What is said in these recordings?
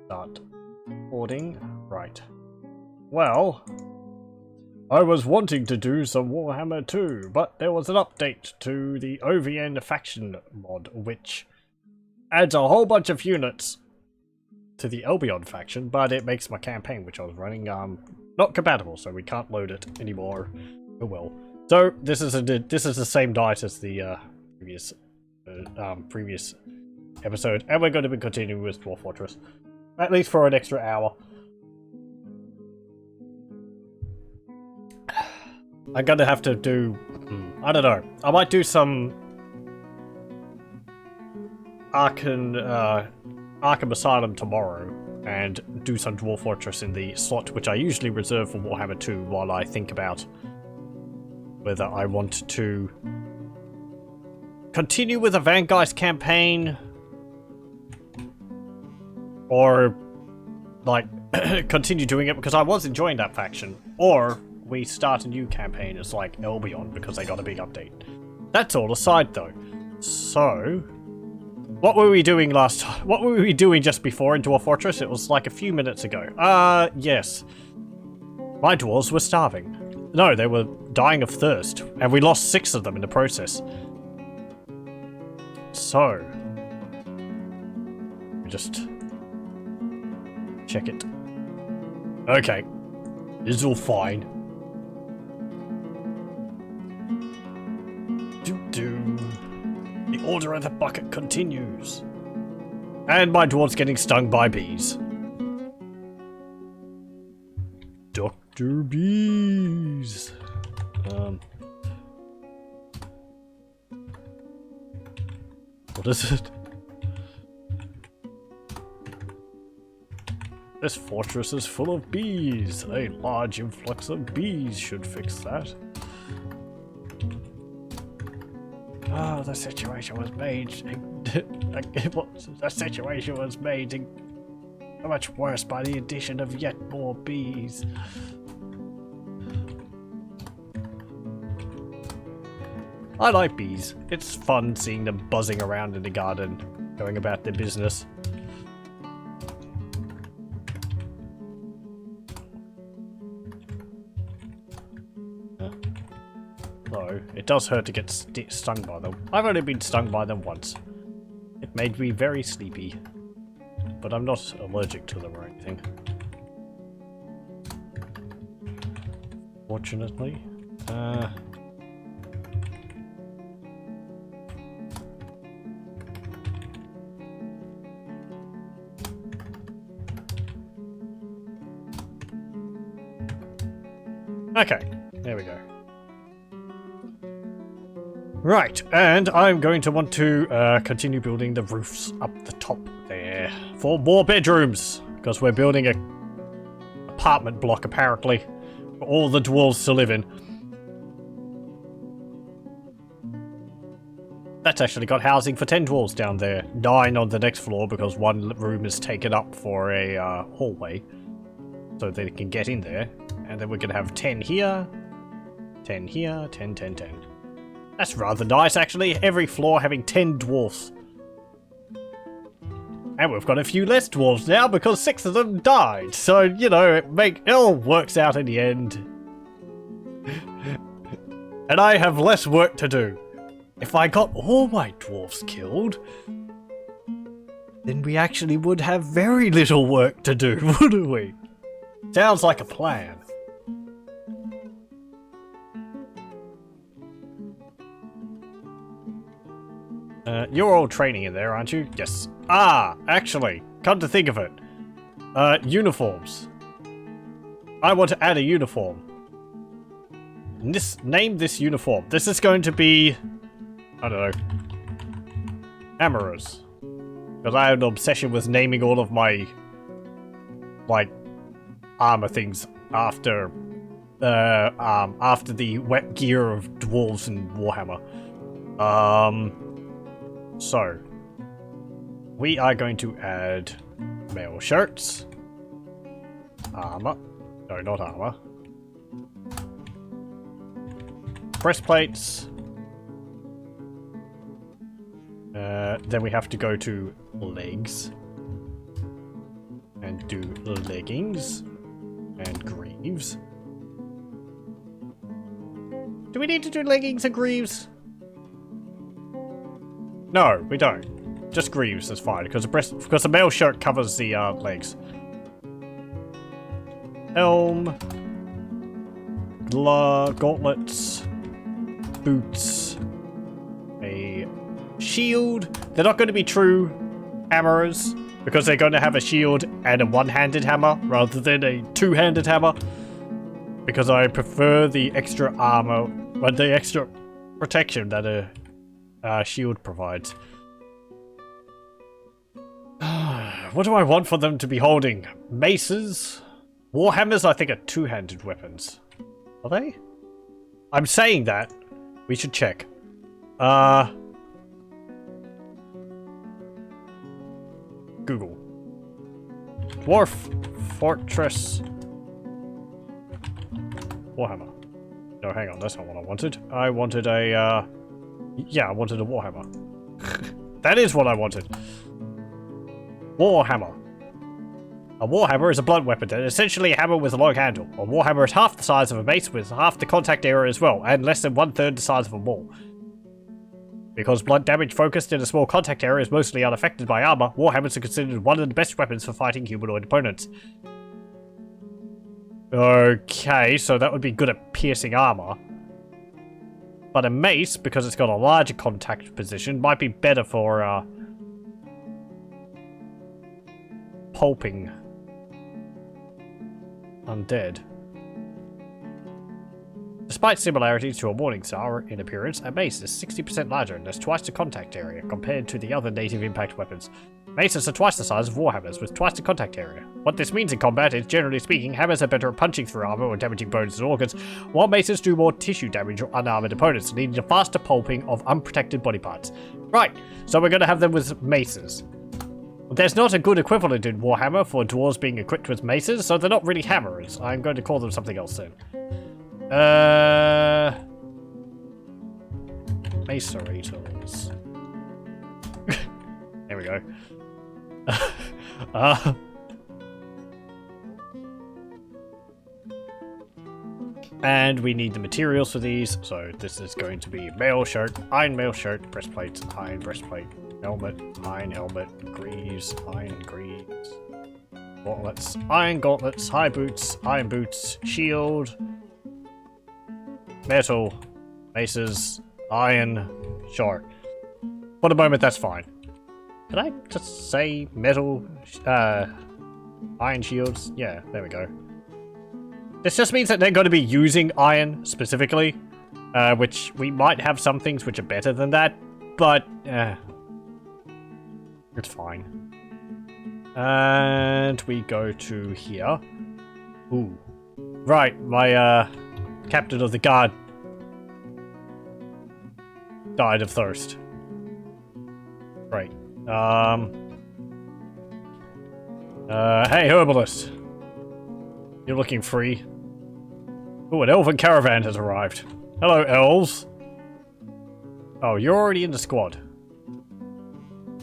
Start recording. Right. Well, I was wanting to do some Warhammer 2, but there was an update to the OVN faction mod, which adds a whole bunch of units to the Albion faction, but it makes my campaign, which I was running, not compatible, so we can't load it anymore. Oh well. So this is the same dice as the previous episode, and we're going to be continuing with Dwarf Fortress, at least for an extra hour. I'm gonna have to do, I don't know, I might do some Arkham Asylum tomorrow, and do some Dwarf Fortress in the slot which I usually reserve for Warhammer 2 while I think about whether I want to continue with the Vanguard campaign or like continue doing it because I was enjoying that faction, or we start a new campaign as like Albion because they got a big update. That's all aside though. So what were we doing last time? What were we doing just before in Dwarf Fortress? It was like a few minutes ago. Yes. My dwarves were starving. No, they were dying of thirst, and we lost 6 of them in the process. So just check it. Okay. This is all fine. The order of the bucket continues. And my dwarf's getting stung by bees. Dr. Bees. What is it? This fortress is full of bees. A large influx of bees should fix that. Oh, the situation was made. The situation was made so much worse by the addition of yet more bees. I like bees. It's fun seeing them buzzing around in the garden, going about their business. Though, it does hurt to get stung by them. I've only been stung by them once. It made me very sleepy. But I'm not allergic to them or anything. Fortunately. Okay, there we go. Right, and I'm going to want to continue building the roofs up the top there for more bedrooms, because we're building a apartment block apparently for all the dwarves to live in. That's actually got housing for 10 dwarves down there, 9 on the next floor because one room is taken up for a hallway, so they can get in there, and then we're going to have 10 here, 10 here, 10, 10, 10. That's rather nice, actually. Every floor having 10 dwarfs. And we've got a few less dwarves now because 6 of them died. So, you know, it all works out in the end. And I have less work to do. If I got all my dwarfs killed, then we actually would have very little work to do, wouldn't we? Sounds like a plan. You're all training in there, aren't you? Yes. Ah, actually, come to think of it. Uniforms. I want to add a uniform. Name this uniform. This is going to be, I don't know, Hammerers. Because I have an obsession with naming all of my, like, armor things after the wet gear of dwarves and Warhammer. So, we are going to add mail shirts, armor, no, not armor, breastplates, then we have to go to legs, And do leggings. And greaves. Do we need to do leggings and greaves? No, we don't. Just greaves is fine, because the mail shirt covers the legs. Helm. Gauntlets. Boots. A shield. They're not going to be true hammerers, because they're going to have a shield and a one-handed hammer, rather than a two-handed hammer. Because I prefer the extra armor, but the extra protection that a shield provides. What do I want for them to be holding? Maces? Warhammers, I think, are two-handed weapons. Are they? I'm saying that. We should check. Google. Dwarf Fortress. Warhammer. No, hang on, that's not what I wanted. I wanted a, yeah, I wanted a Warhammer. That is what I wanted. Warhammer. A Warhammer is a blunt weapon, and essentially a hammer with a long handle. A Warhammer is half the size of a mace with half the contact area as well, and less than 1/3 the size of a maul. Because blunt damage focused in a small contact area is mostly unaffected by armor, Warhammers are considered one of the best weapons for fighting humanoid opponents. Okay, so that would be good at piercing armor. But a mace, because it's got a larger contact position, might be better for, pulping undead. Despite similarities to a Morningstar in appearance, a mace is 60% larger and has twice the contact area compared to the other native impact weapons. Maces are twice the size of Warhammers, with twice the contact area. What this means in combat is, generally speaking, hammers are better at punching through armor or damaging bones and organs, while maces do more tissue damage or unarmored opponents, leading to faster pulping of unprotected body parts. Right, so we're going to have them with maces. There's not a good equivalent in Warhammer for dwarves being equipped with maces, so they're not really hammers. I'm going to call them something else then. Macerators. There we go. And we need the materials for these, so this is going to be mail shirt, iron mail shirt, breastplate, iron breastplate, helmet, iron helmet, greaves, iron greaves, gauntlets, iron gauntlets, high boots, iron boots, shield, metal, maces, iron, sure. For the moment, that's fine. Can I just say metal, iron shields? Yeah, there we go. This just means that they're going to be using iron specifically, which we might have some things which are better than that, but it's fine. And we go to here. Ooh. Right, my captain of the guard died of thirst. Right. Hey, herbalist. You're looking free. Ooh, an elven caravan has arrived. Hello, elves. Oh, you're already in the squad.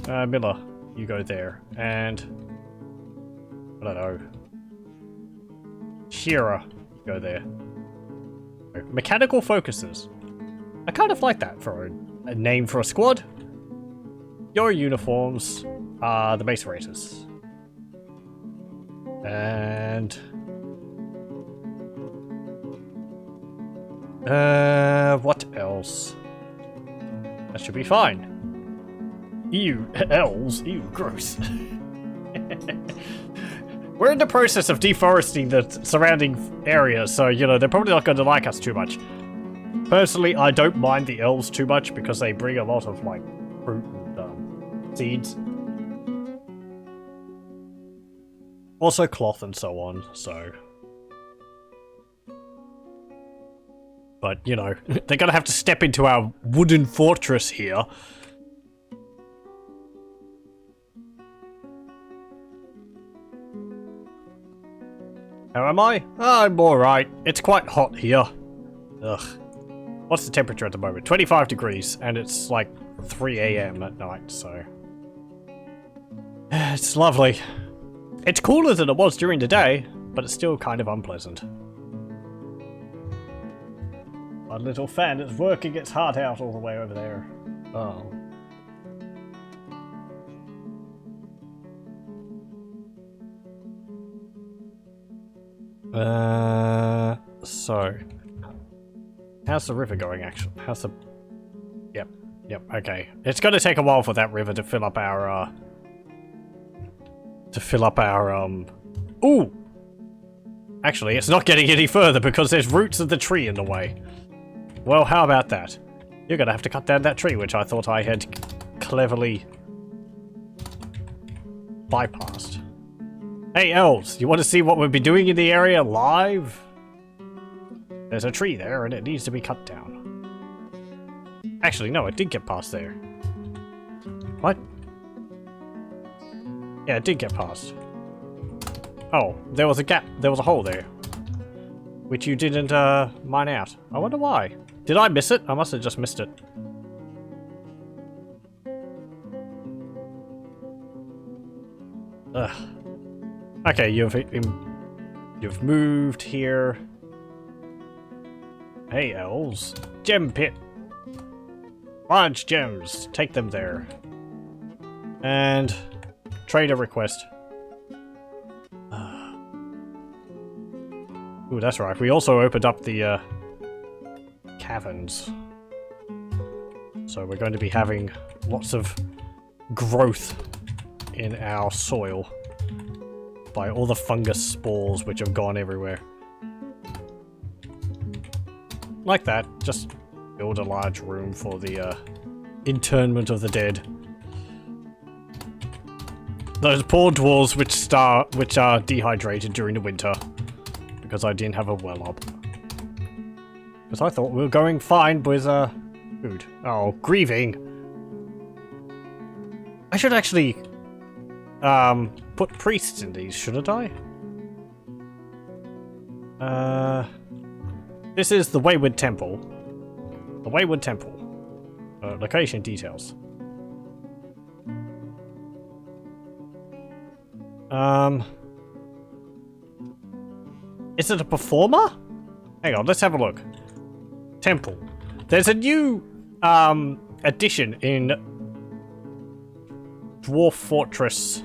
Miller, you go there. And... I don't know. Shearer, go there. Mechanical focuses. I kind of like that for a name for a squad. Your uniforms are the Macerators. And... what else? That should be fine. Ew, elves. Ew, gross. We're in the process of deforesting the surrounding area, so, you know, they're probably not going to like us too much. Personally, I don't mind the elves too much because they bring a lot of, like, fruit and seeds. Also cloth and so on, so... But, you know, they're gonna have to step into our wooden fortress here. How am I? I'm alright. It's quite hot here. Ugh. What's the temperature at the moment? 25 degrees, and it's like 3 AM at night, so... It's lovely. It's cooler than it was during the day, but it's still kind of unpleasant. My little fan is working its heart out all the way over there. Oh. So... How's the river going, actually? How's the... Yep, okay. It's gonna take a while for that river to fill up our, Ooh! Actually, it's not getting any further because there's roots of the tree in the way. Well, how about that? You're gonna have to cut down that tree, which I thought I had cleverly bypassed. Hey, elves, you want to see what we've been doing in the area live? There's a tree there, and it needs to be cut down. Actually, no, it did get past there. What? Yeah, it did get past. Oh, there was a gap. There was a hole there. Which you didn't, mine out. I wonder why. Did I miss it? I must have just missed it. Ugh. Okay, you've moved here. Hey, elves. Gem pit. Large gems. Take them there. And trader request. Ooh, that's right. We also opened up the caverns. So we're going to be having lots of growth in our soil by all the fungus spores which have gone everywhere. Like that. Just build a large room for the internment of the dead. Those poor dwarves which are dehydrated during the winter. Because I didn't have a well up. Because I thought we were going fine with food. Oh, grieving. I should actually put priests in these, shouldn't I? This is the Wayward Temple. The Wayward Temple. Location details. Is it a performer? Hang on, let's have a look. Temple. There's a new addition in Dwarf Fortress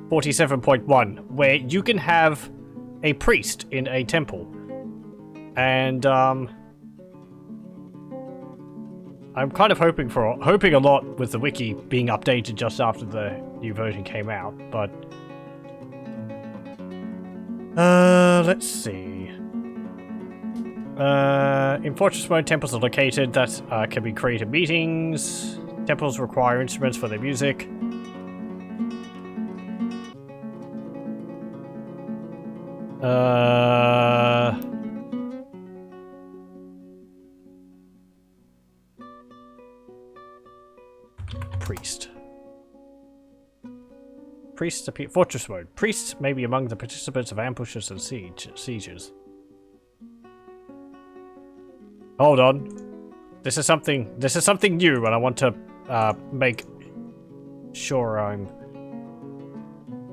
47.1 where you can have a priest in a temple. And I'm kind of hoping a lot with the wiki being updated just after the new version came out, but let's see. In Fortress mode, temples are located that can be created meetings. Temples require instruments for their music. Priest. Priests appear. Fortress mode. Priests may be among the participants of ambushes and sieges. Hold on. This is something new, and I want to make sure I'm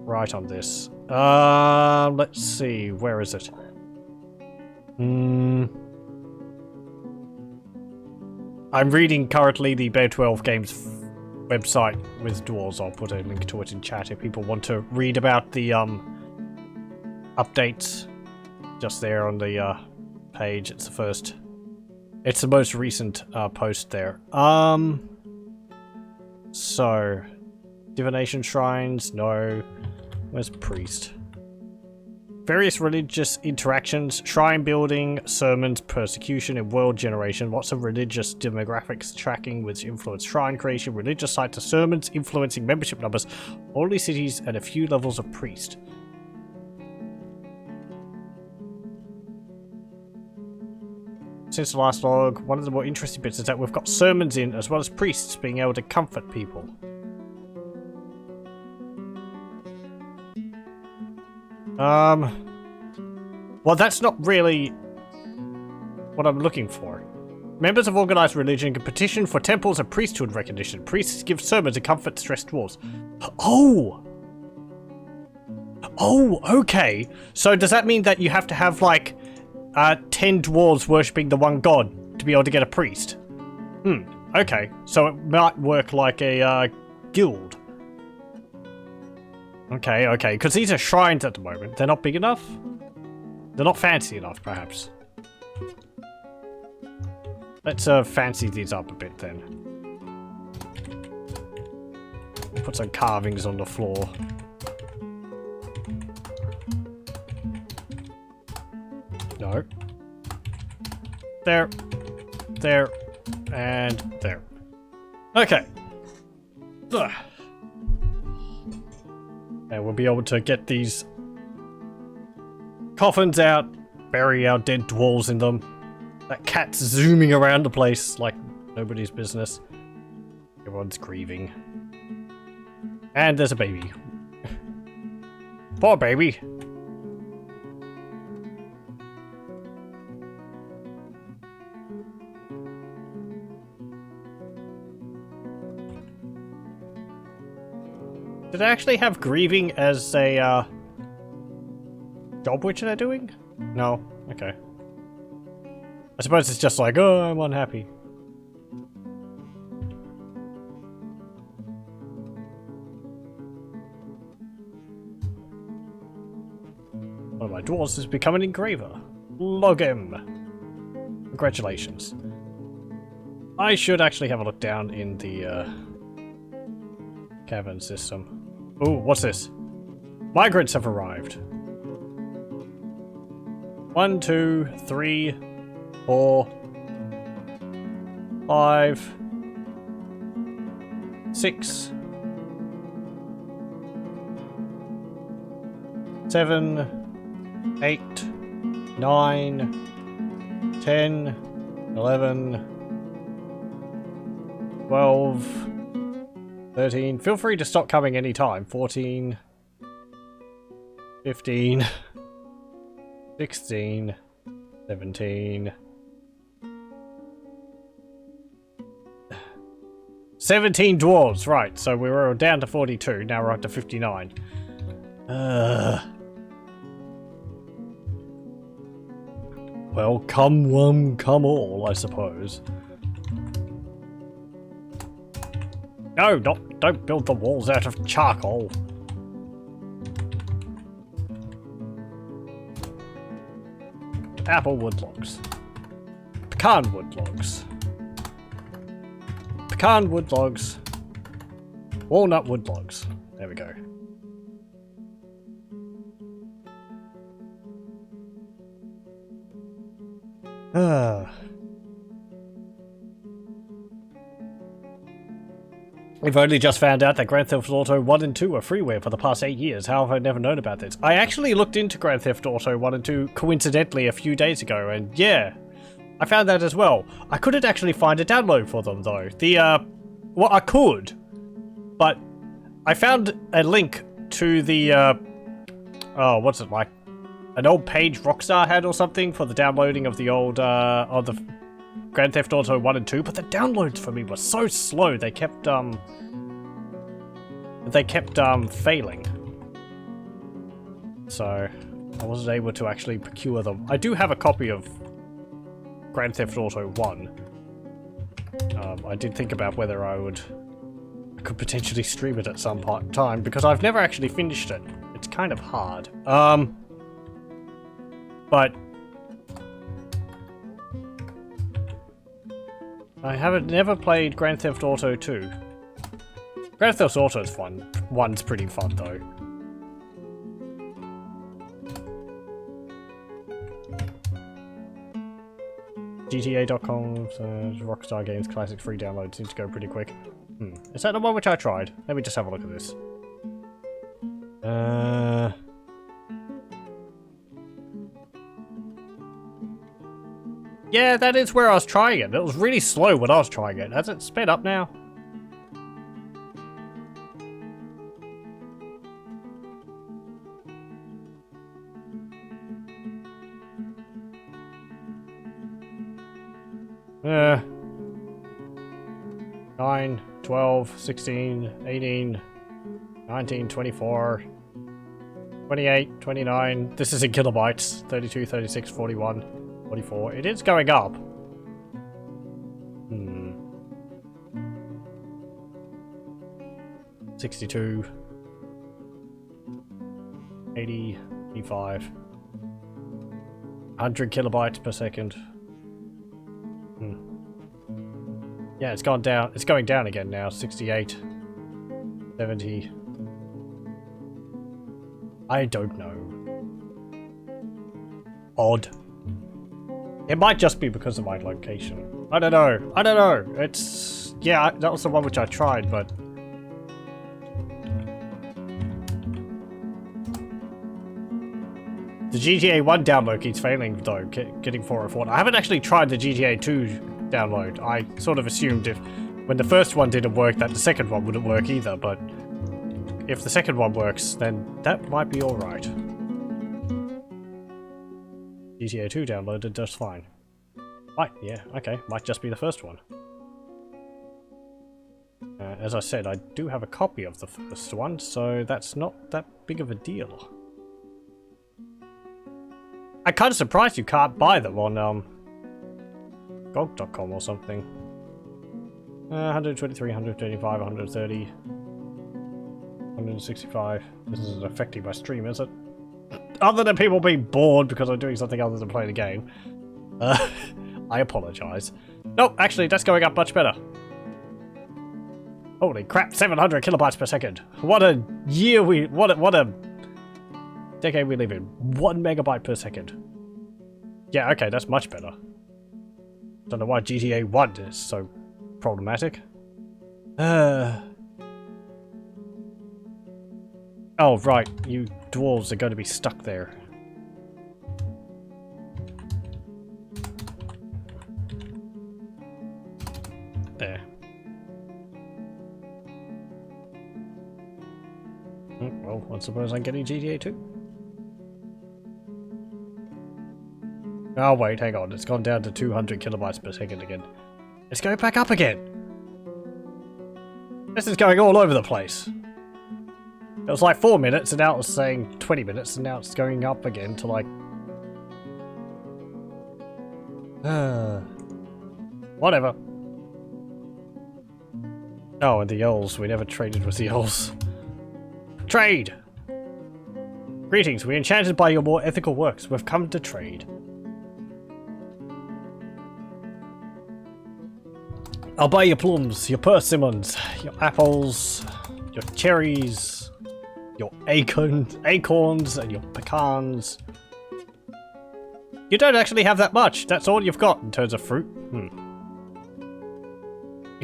right on this. Let's see. Where is it? I'm reading currently the Bear 12 Games website with dwarves. I'll put a link to it in chat if people want to read about the updates. Just there on the page. It's the most recent post there. So divination shrines, no. Where's priest? Various religious interactions, shrine building, sermons, persecution, and world generation. Lots of religious demographics tracking which influence shrine creation, religious site to sermons, influencing membership numbers, holy cities, and a few levels of priest. Since the last log, one of the more interesting bits is that we've got sermons in as well as priests being able to comfort people. Well, that's not really what I'm looking for. Members of organized religion can petition for temples and priesthood recognition. Priests give sermons and comfort stressed dwarves. Oh! Oh, okay. So does that mean that you have to have like 10 dwarves worshipping the one god to be able to get a priest? Okay. So it might work like a guild. Okay, okay. Because these are shrines at the moment. They're not big enough? They're not fancy enough, perhaps. Let's fancy these up a bit then. Put some carvings on the floor. No. There. There. And there. Okay. Ugh. And we'll be able to get these coffins out, bury our dead dwarves in them. That cat's zooming around the place like nobody's business. Everyone's grieving. And there's a baby. Poor baby. Did I actually have grieving as a job which they're doing? No. Okay. I suppose it's just like, oh, I'm unhappy. One of my dwarves has become an engraver. Log him. Congratulations. I should actually have a look down in the cavern system. Oh, what's this? Migrants have arrived. 1, 2, 3, 4, 5, 6, 7, 8, 9, 10, 11, 12, 13. Feel free to stop coming anytime. 14, 15, 16, 17, 17 dwarves, right, so we were down to 42, now we're up to 59. Well, come one, come all, I suppose. No, don't build the walls out of charcoal. Apple wood logs. Pecan wood logs. Pecan wood logs. Walnut wood logs. There we go. We've only just found out that Grand Theft Auto 1 and 2 are freeware for the past 8 years. How have I never known about this? I actually looked into Grand Theft Auto 1 and 2 coincidentally a few days ago, and yeah, I found that as well. I couldn't actually find a download for them though. Well, I could, but I found a link to the, oh, what's it like? An old page Rockstar had or something for the downloading of the old, of the Grand Theft Auto 1 and 2, but the downloads for me were so slow, they kept failing. So, I wasn't able to actually procure them. I do have a copy of Grand Theft Auto 1. I did think about whether I could potentially stream it at some time, because I've never actually finished it. It's kind of hard. But I never played Grand Theft Auto 2. Grand Theft Auto is fun. 1's pretty fun though. GTA.com, Rockstar Games Classic free download seems to go pretty quick. Is that the one which I tried? Let me just have a look at this. Yeah, that is where I was trying it. It was really slow when I was trying it. Has it sped up now? Uh, 9, 12, 16, 18, 19, 24, 28, 29. This is in kilobytes. 32, 36, 41, 44. It is going up. 62. 80, 85. 100 kilobytes per second. Yeah, it's gone down. It's going down again now. 68. 70. I don't know. Odd. It might just be because of my location. I don't know. I don't know. It's... Yeah, that was the one which I tried, but... The GTA 1 download keeps failing, though, getting 404. I haven't actually tried the GTA 2 download. I sort of assumed if... When the first one didn't work, that the second one wouldn't work either, but... If the second one works, then that might be alright. GTA 2 downloaded just fine. Right, yeah, okay. Might just be the first one. As I said, I do have a copy of the first one, so that's not that big of a deal. I'm kind of surprised you can't buy them on GOG.com or something. 123, 135, 130, 165. This isn't affecting my stream, is it? Other than people being bored because I'm doing something other than playing a game. I apologize. Nope, actually, that's going up much better. Holy crap, 700 kilobytes per second. What a year what a decade we live in. 1 megabyte per second. Yeah, okay, that's much better. Don't know why GTA 1 is so problematic. Oh, right, you dwarves are going to be stuck there. There. Well, I suppose I'm getting GTA 2. Oh wait, hang on, it's gone down to 200 kilobytes per second again. It's going back up again! This is going all over the place. It was like 4 minutes and now it's saying 20 minutes and now it's going up again to like... Whatever. Oh, and the elves. We never traded with the elves. Trade! Greetings, we're enchanted by your more ethical works. We've come to trade. I'll buy your plums, your persimmons, your apples, your cherries, your acorns, and your pecans. You don't actually have that much. That's all you've got in terms of fruit.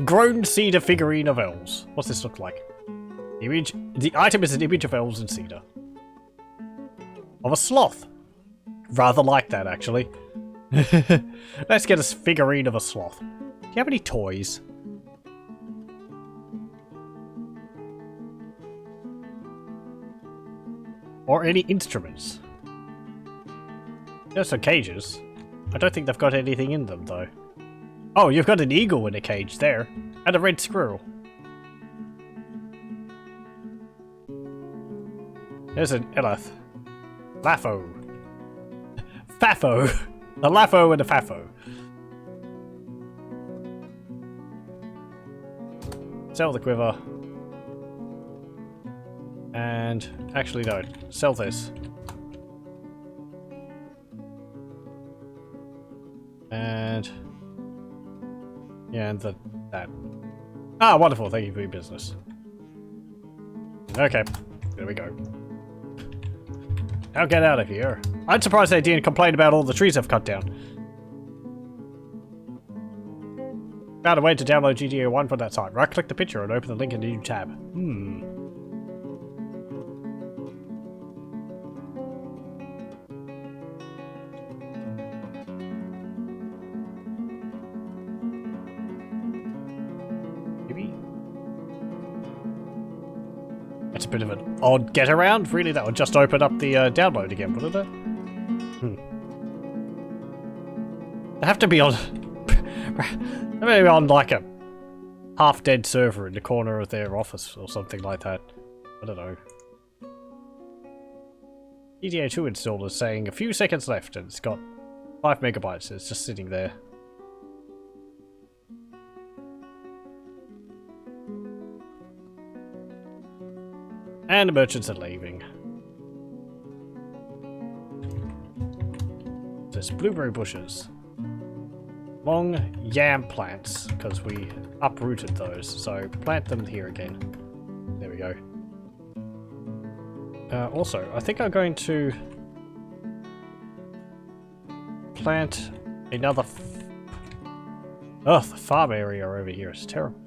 Grown cedar figurine of elves. What's this look like? The item is an image of elves and cedar. Of a sloth. Rather like that, actually. Let's get a figurine of a sloth. Do you have any toys? Or any instruments? There's some cages. I don't think they've got anything in them, though. Oh, you've got an eagle in a cage there. And a red squirrel. There's an Eleth. Laffo. Faffo. A Laffo and a Faffo. Sell the quiver. And actually no, sell this. And yeah, and that. Ah, wonderful, thank you for your business. Okay, there we go. Now get out of here. I'm surprised they didn't complain about all the trees I've cut down. Found a way to download GTA 1 from that site. Right-click the picture and open the link in a new tab. Maybe? That's a bit of an odd get-around. Really, that would just open up the download again, wouldn't it? They have to be on... Maybe on like a half-dead server in the corner of their office or something like that. I don't know. EDA2 installer saying a few seconds left, and it's got 5 megabytes. It's just sitting there. And the merchants are leaving. There's blueberry bushes. Long yam plants, because we uprooted those. So plant them here again. There we go. Also, I think I'm going to plant another... the farm area over here is terrible.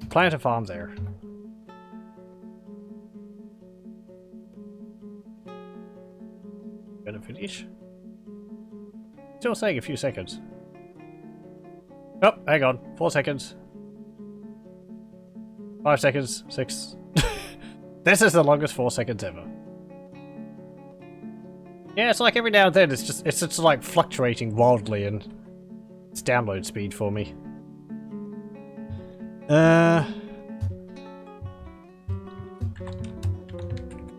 Plant a farm there. Gonna finish? Still saying a few seconds. Oh, hang on. 4 seconds. 5 seconds. 6. This is the longest 4 seconds ever. Yeah, it's like every now and then it's just like fluctuating wildly in its download speed for me.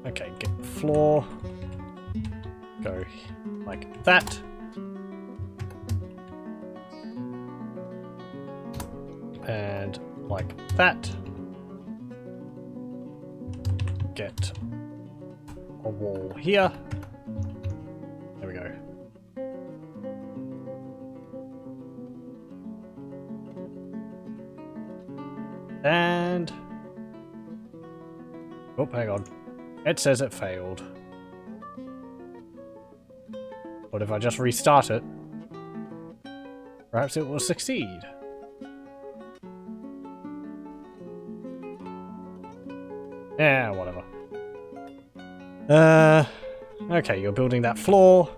Okay, get the floor. Go like that. And like that. Get a wall here. There we go. And... oh, hang on. It says it failed. What if I just restart it? Perhaps it will succeed. Yeah, whatever. Okay, you're building that floor.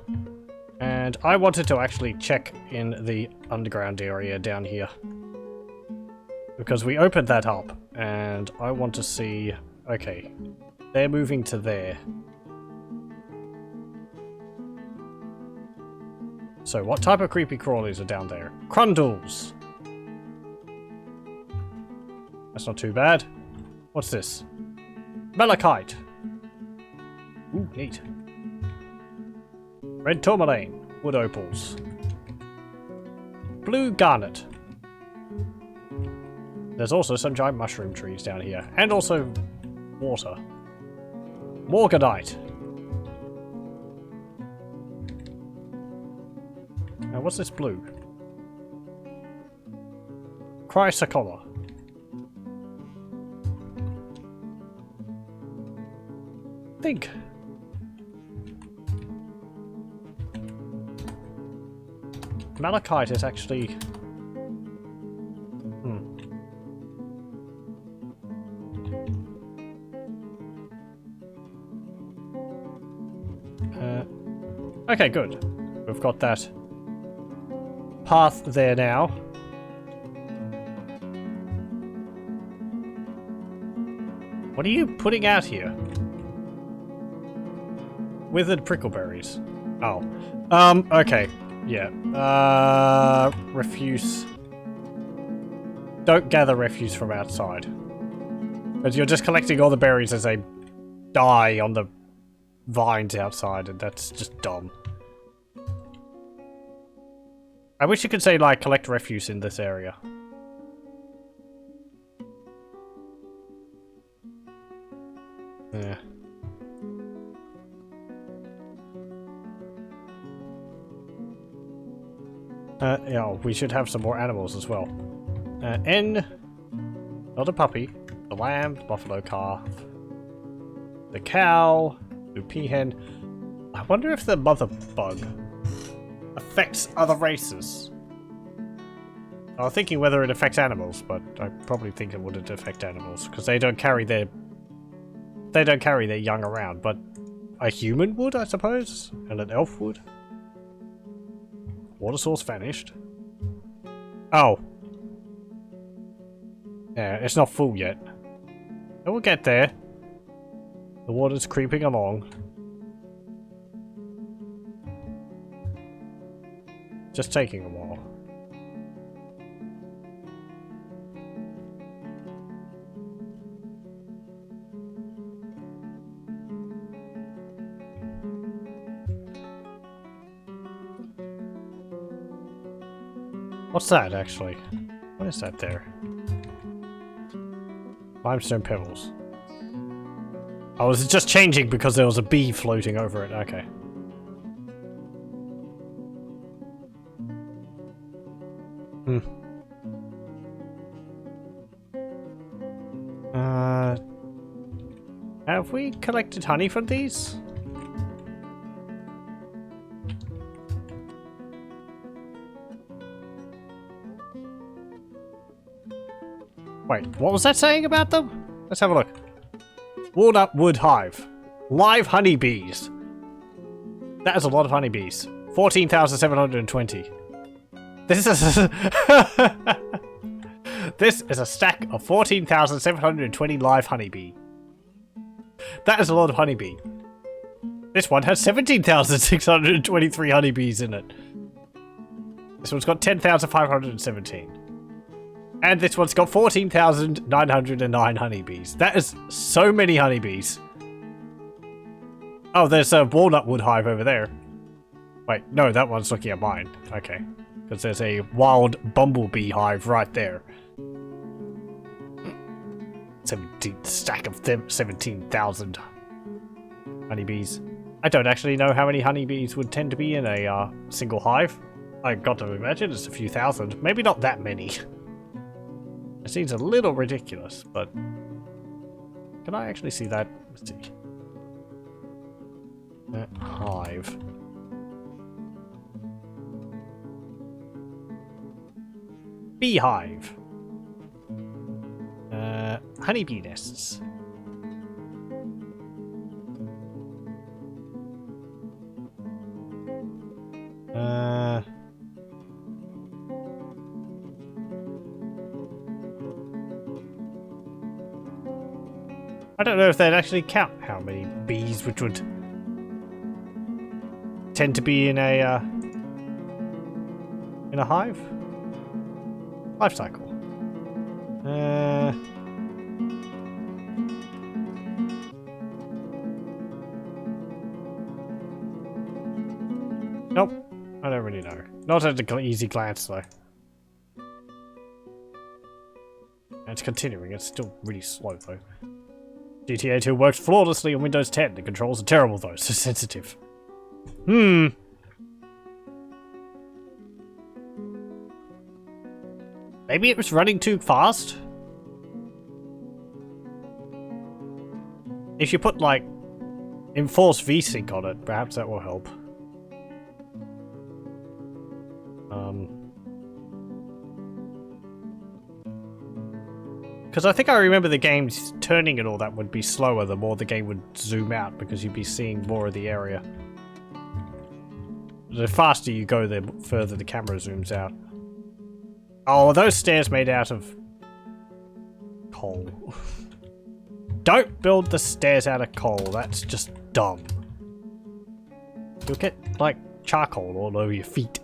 And I wanted to actually check in the underground area down here. Because we opened that up, and I want to see... okay, they're moving to there. So what type of creepy crawlies are down there? Crundles! That's not too bad. What's this? Malachite! Ooh, neat. Red tourmaline. Wood opals. Blue garnet. There's also some giant mushroom trees down here. And also water. Morganite. Now what's this blue? Chrysocolla. Think. Malachite is actually... okay, good. We've got that path there now. What are you putting out here? Withered prickleberries. Oh. Okay. Yeah. Refuse. Don't gather refuse from outside. Because you're just collecting all the berries as they die on the vines outside, and that's just dumb. I wish you could say, like, collect refuse in this area. Yeah. Yeah, we should have some more animals as well. N, not a puppy, the lamb, the buffalo calf, the cow, the peahen. I wonder if the mother bug affects other races. I was thinking whether it affects animals, but I probably think it wouldn't affect animals because they don't carry their young around. But a human would, I suppose, and an elf would. Water source vanished. Oh. Yeah, it's not full yet. It will get there. The water's creeping along. Just taking a while. What's that, actually? What is that there? Limestone pebbles. Oh, was it just changing because there was a bee floating over it? Okay. Hmm. Have we collected honey from these? Wait, what was that saying about them? Let's have a look. Walnut wood hive. Live honeybees. That is a lot of honeybees. 14,720. This is this is a stack of 14,720 live honeybee. That is a lot of honeybee. This one has 17,623 honeybees in it. This one's got 10,517. And this one's got 14,909 honeybees. That is so many honeybees. Oh, there's a walnut wood hive over there. Wait, no, that one's looking at mine. Okay. Because there's a wild bumblebee hive right there. 17 stack of 17,000 honeybees. I don't actually know how many honeybees would tend to be in a single hive. I got to imagine it's a few thousand. Maybe not that many. It seems a little ridiculous, but... Can I actually see that? Let's see. Hive. Beehive. Honeybee nests. I don't know if they'd actually count how many bees which would tend to be in a hive. Life cycle. Nope. I don't really know. Not at an easy glance, though. And it's continuing. It's still really slow, though. GTA 2 works flawlessly on Windows 10. The controls are terrible, though. So sensitive. Maybe it was running too fast? If you put, like, enforced VSync on it, perhaps that will help. Because I think I remember the game's turning and all that would be slower the more the game would zoom out, because you'd be seeing more of the area. The faster you go, the further the camera zooms out. Oh, are those stairs made out of coal? Don't build the stairs out of coal, that's just dumb. You'll get, like, charcoal all over your feet.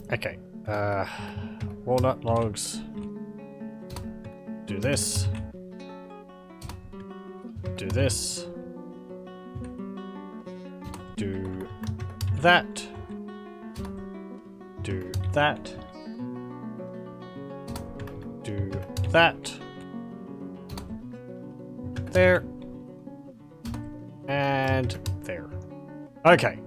Okay, walnut logs. Do this. Do this. Do that. Do that. Do that. There. And there. Okay.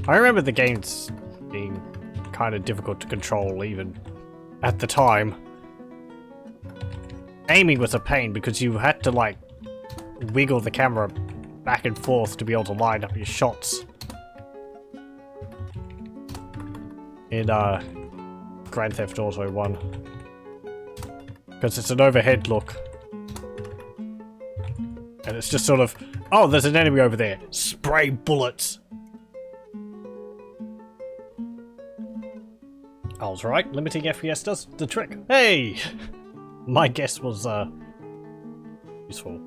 I remember the games being kind of difficult to control even at the time. Aiming was a pain because you had to, like, wiggle the camera back and forth to be able to line up your shots. In Grand Theft Auto 1. Because it's an overhead look. And it's just sort of, oh, there's an enemy over there. Spray bullets. I was right, limiting FPS does the trick. Hey! My guess was, useful.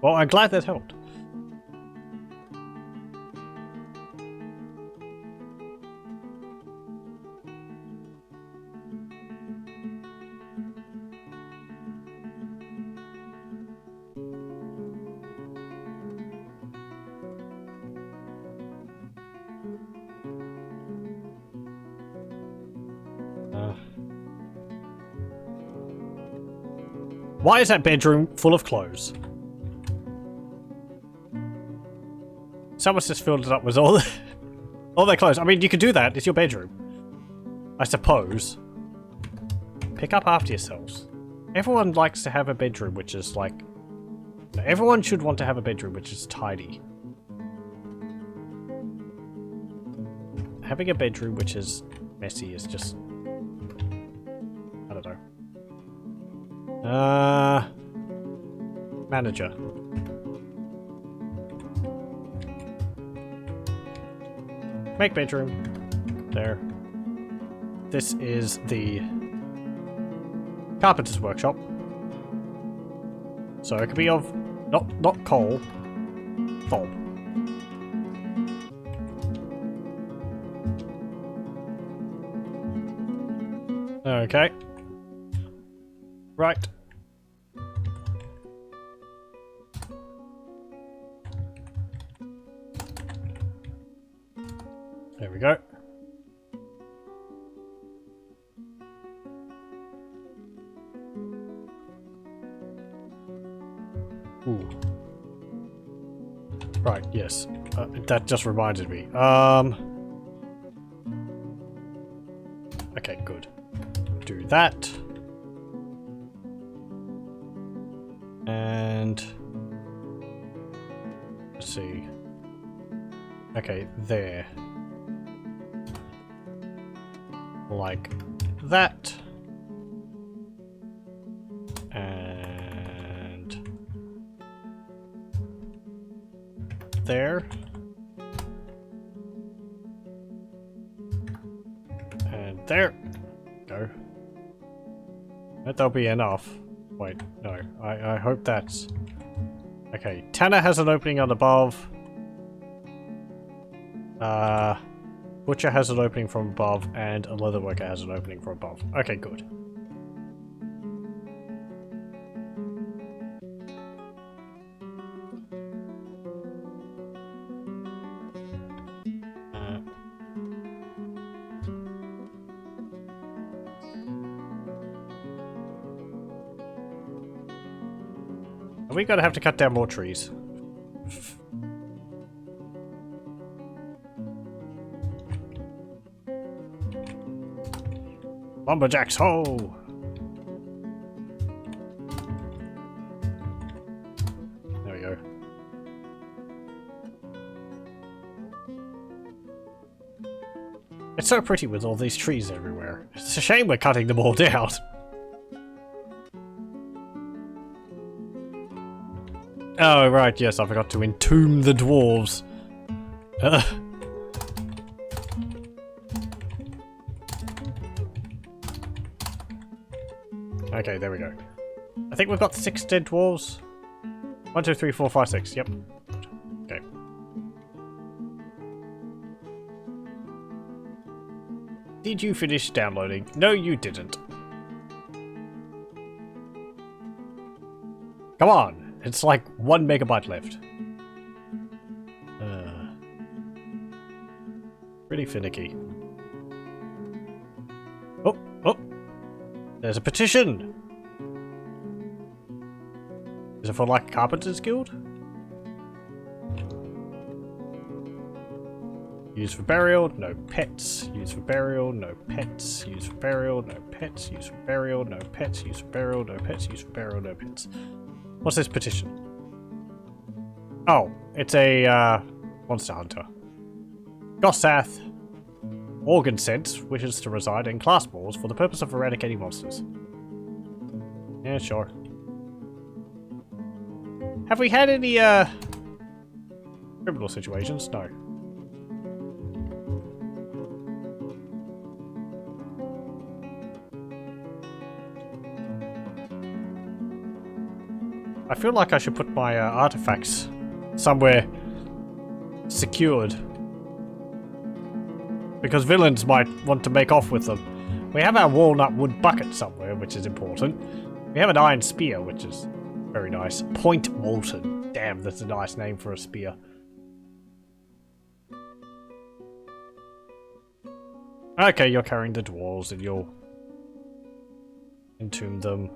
Well, I'm glad that helped. Why is that bedroom full of clothes? Someone's just filled it up with all their clothes. I mean, you could do that. It's your bedroom. I suppose. Pick up after yourselves. Everyone likes to have a bedroom which is like... Everyone should want to have a bedroom which is tidy. Having a bedroom which is messy is just... I don't know. Manager. Make bedroom. There. This is the carpenter's workshop. So it could be of not coal, fob. Okay. Right. There we go. Ooh. Right, yes. That just reminded me. Okay, good. Do that. And... let's see. Okay, there. Like that. And... there. And there. Go. That'll be enough. Wait, no. I hope that's... okay, Tanner has an opening on above. Butcher has an opening from above, and a leatherworker has an opening from above. Okay, good. Are we gonna have to cut down more trees? Lumberjacks, ho! There we go. It's so pretty with all these trees everywhere. It's a shame we're cutting them all down. Oh, right, yes, I forgot to entomb the dwarves. Okay, there we go. I think we've got 6 dead dwarves. 1, 2, 3, 4, 5, 6. Yep. Okay. Did you finish downloading? No, you didn't. Come on! It's like 1 megabyte left. Pretty finicky. Oh! Oh! There's a petition! Is it for like Carpenter's Guild? Use for burial, no pets. Use for burial, no pets. Use for burial, no pets. Use for burial, no pets. Use for burial, no pets. Use for burial, no pets. What's this petition? Oh, it's a monster hunter. Gossath Organ Sense wishes to reside in Claspmaws for the purpose of eradicating monsters. Yeah, sure. Have we had any criminal situations? No. I feel like I should put my artifacts somewhere secured. Because villains might want to make off with them. We have our walnut wood bucket somewhere, which is important. We have an iron spear, which is very nice. Point Molten. Damn, that's a nice name for a spear. Okay, you're carrying the dwarves and you'll entomb them.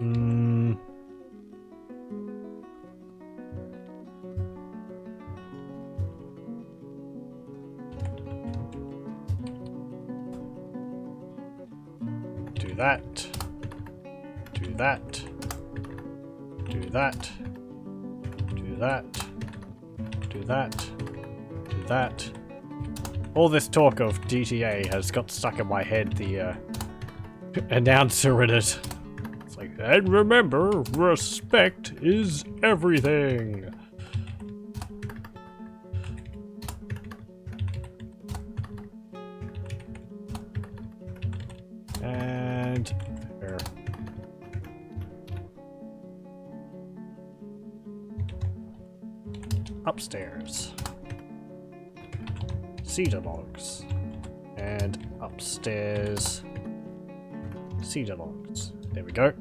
Hmm. Do that. Do that. Do that. Do that. Do that. Do that. All this talk of GTA has got stuck in my head, the announcer in it. It's like, and remember, respect is everything. And there. Upstairs. Cedar logs. And upstairs. Cedar logs. There we go.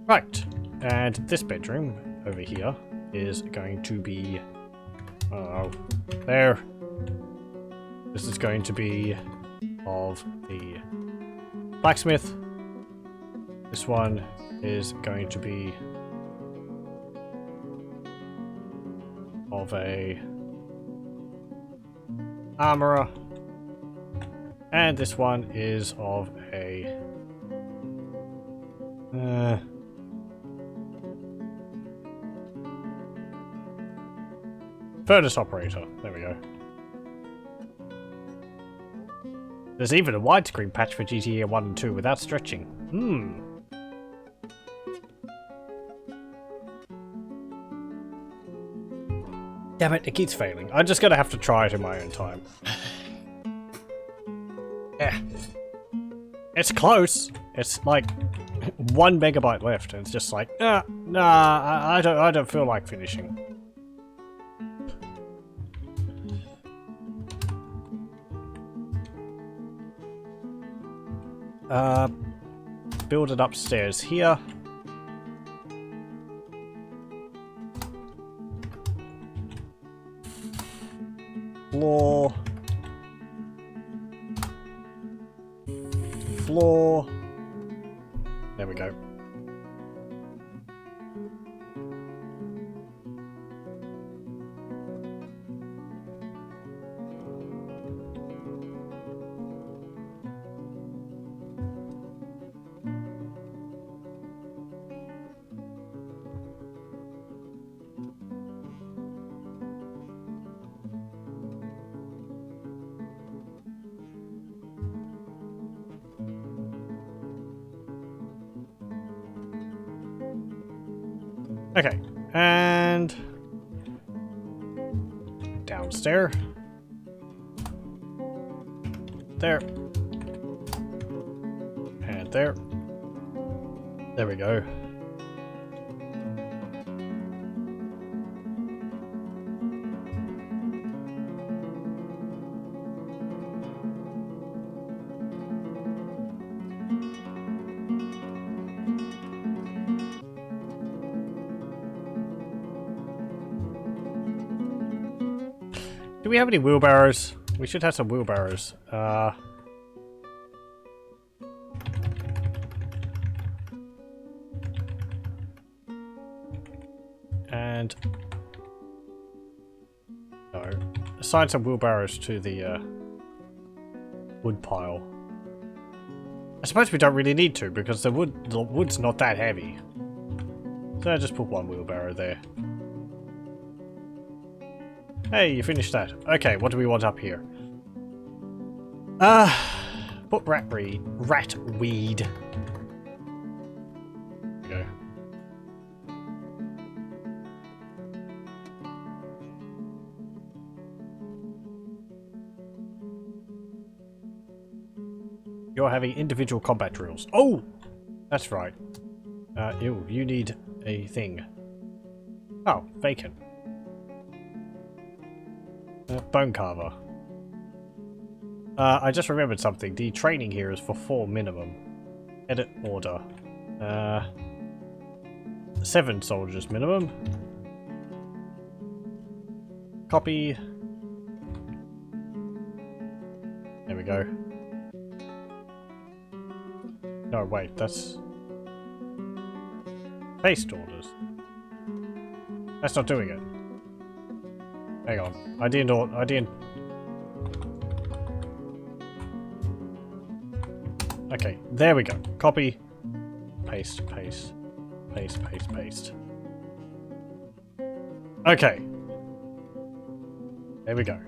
Right. And this bedroom over here is going to be... oh, there. This is going to be of the blacksmith. This one is going to be of a armorer, and this one is of a furnace operator. There we go. There's even a widescreen patch for GTA 1 and 2 without stretching. Damn it, it keeps failing. I'm just gonna have to try it in my own time. Yeah. It's close. It's like 1 megabyte left, and it's just like, nah, I don't feel like finishing. Build it upstairs here. Floor. Floor. There we go. Okay, and downstairs. There. And there. There we go. Do we have any wheelbarrows? We should have some wheelbarrows. And no, assign some wheelbarrows to the wood pile. I suppose we don't really need to because the wood's not that heavy. So I just put 1 wheelbarrow there. Hey, you finished that. Okay, what do we want up here? Put ratweed. There we go. You're having individual combat drills. Oh! That's right. Ew, you need a thing. Oh, vacant. Bone carver. I just remembered something. The training here is for 4 minimum. Edit order. 7 soldiers minimum. Copy. There we go. No, wait, that's... Paste orders. That's not doing it. Hang on. I didn't. Okay, there we go. Copy. Paste, paste. Paste, paste, paste. Okay. There we go.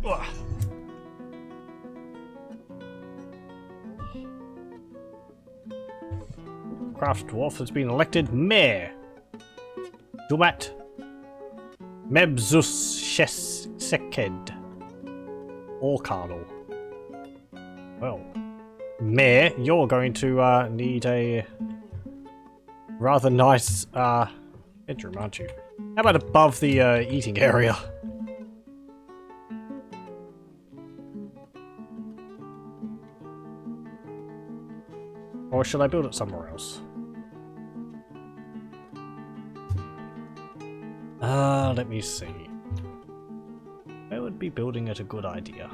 Ugh. Craft Dwarf has been elected mayor. Dumat Mebzuseked. Or Cardinal. Well, mayor, you're going to need a rather nice bedroom, aren't you? How about above the eating area? Or should I build it somewhere else? Let me see. Where would be building it a good idea?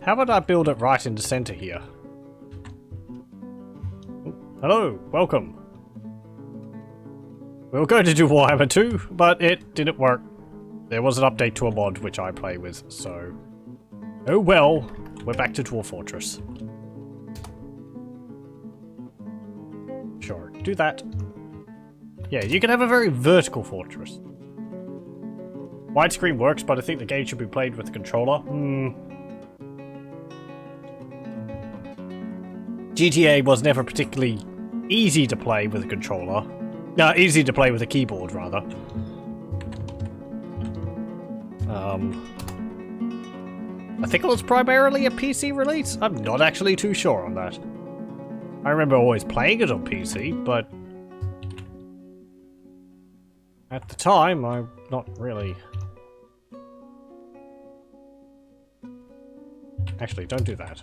How about I build it right in the center here? Hello, welcome. We were going to do Warhammer 2, but it didn't work. There was an update to a mod which I play with, so... Oh well, we're back to Dwarf Fortress. Sure, do that. Yeah, you can have a very vertical fortress. Widescreen works, but I think the game should be played with a controller. GTA was never particularly easy to play with a controller. No, easy to play with a keyboard, rather. I think it was primarily a PC release. I'm not actually too sure on that. I remember always playing it on PC, but at the time, I'm not really... Actually, don't do that.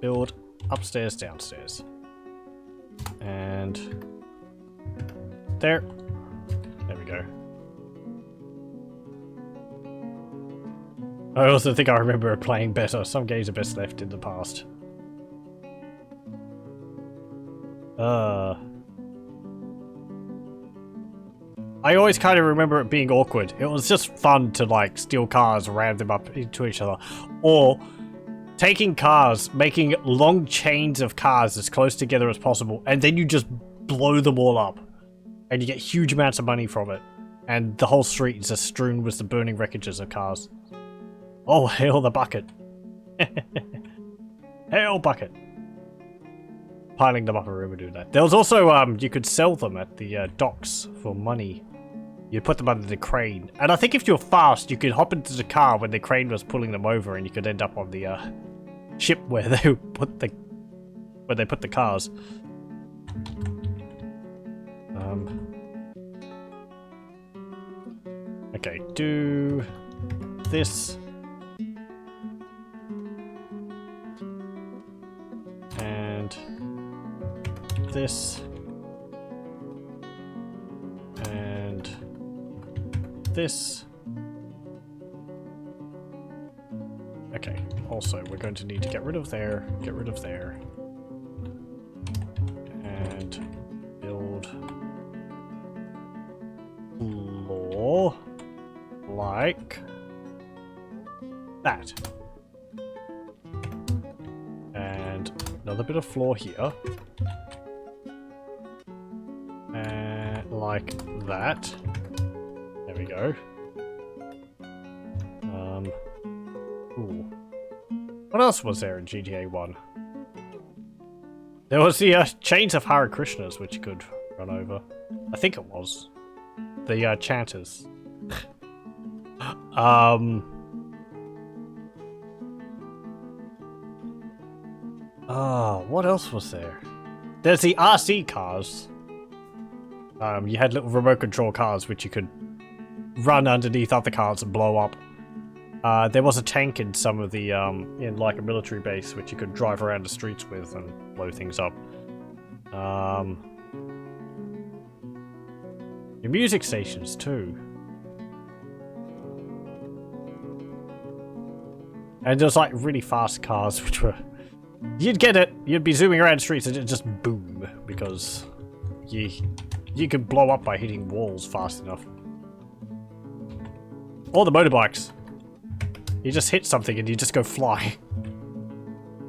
Build upstairs, downstairs. And there. There we go. I also think I remember it playing better. Some games are best left in the past. I always kind of remember it being awkward. It was just fun to like steal cars, ram them up into each other. Or taking cars, making long chains of cars as close together as possible, and then you just blow them all up. And you get huge amounts of money from it. And the whole street is just strewn with the burning wreckages of cars. Oh, hail the bucket. Hail bucket. Piling them up a river doing that. There was also, you could sell them at the docks for money. You put them under the crane. And I think if you're fast, you could hop into the car when the crane was pulling them over and you could end up on the ship where they put the cars. Okay, do this. And this. And this. Okay, also we're going to need to get rid of there, and build floor like that. And another bit of floor here. And like that. There we go. Ooh. What else was there in GTA 1? There was the chains of Hare Krishnas which you could run over. I think it was. The chanters. What else was there? There's the RC cars. You had little remote control cars which you could run underneath other cars and blow up. There was a tank in some of the, in like a military base which you could drive around the streets with and blow things up. Your music stations too. And there's like really fast cars which were... You'd get it, you'd be zooming around streets and it'd just boom, because you could blow up by hitting walls fast enough. Or the motorbikes. You just hit something and you just go fly.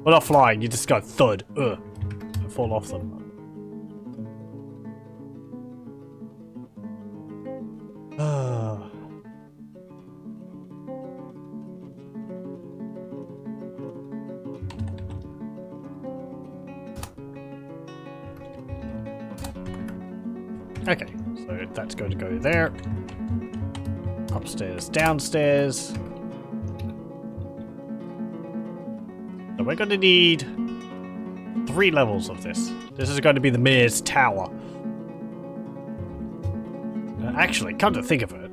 Well, not flying, you just go thud, and fall off them. Okay, so that's going to go there. Upstairs, downstairs. So we're going to need 3 levels of this. This is going to be the mayor's tower. Actually, come to think of it.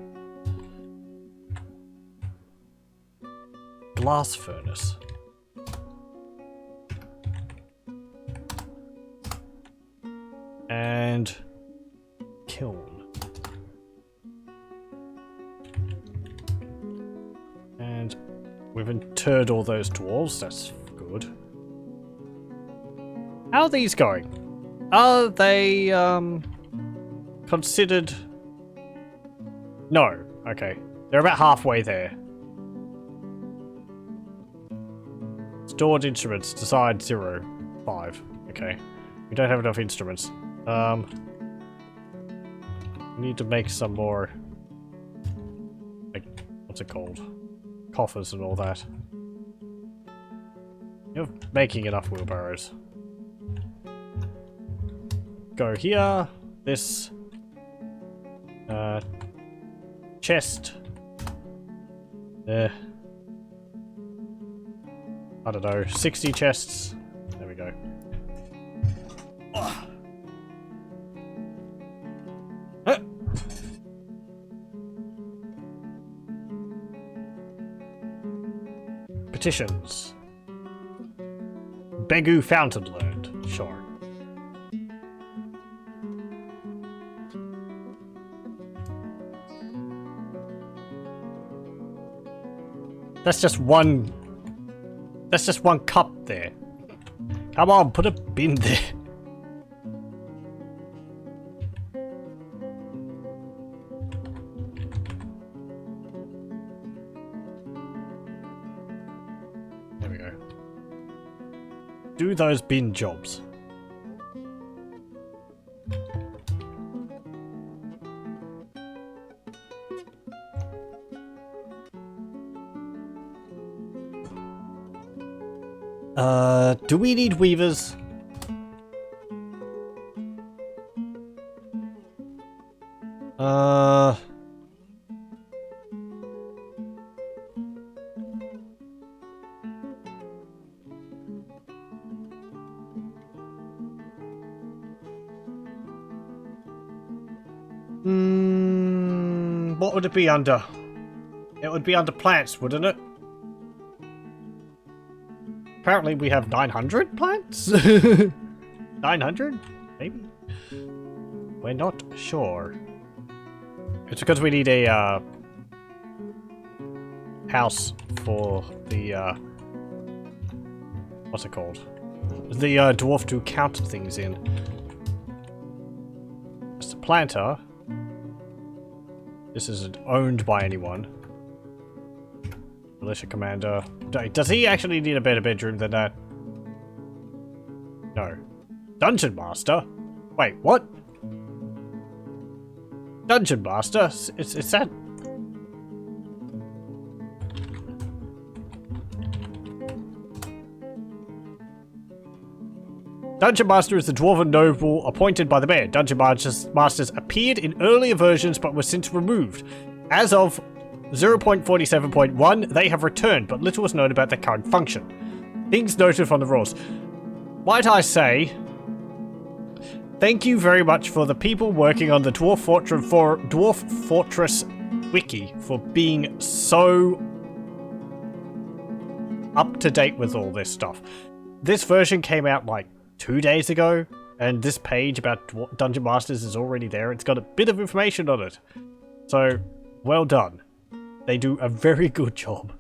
Glass furnace. And... kiln. And we've interred all those dwarves, that's good. How are these going? Are they, considered... No, okay. They're about halfway there. Stored instruments, decide 0, 5. Okay. We don't have enough instruments. We need to make some more, like, what's it called? Coffers and all that. You're making enough wheelbarrows. Go here. This. Chest. I don't know, 60 chests. There we go. Ugh. Petitions. Begu Fountain learned. Sure. That's just one... That's just one cup there. Come on, put a bin there. There we go. Do those bin jobs. Do we need weavers? What would it be under? It would be under plants, wouldn't it? Apparently we have 900 plants? 900? Maybe? We're not sure. It's because we need a house for the what's it called? The dwarf to count things in. It's a planter. This isn't owned by anyone. Militia commander. Does he actually need a better bedroom than that? No. Dungeon master? Wait, what? Dungeon master? It's that... Dungeon Master is the dwarven noble appointed by the mayor. Dungeon Masters appeared in earlier versions but were since removed. As of 0.47.1, they have returned, but little was known about their current function. Things noted from the rules. Might I say, Thank you very much for the people working on the Dwarf Fortress wiki for being so up to date with all this stuff. This version came out like 2 days ago, and this page about Dungeon Masters is already there. It's got a bit of information on it. So, well done. They do a very good job.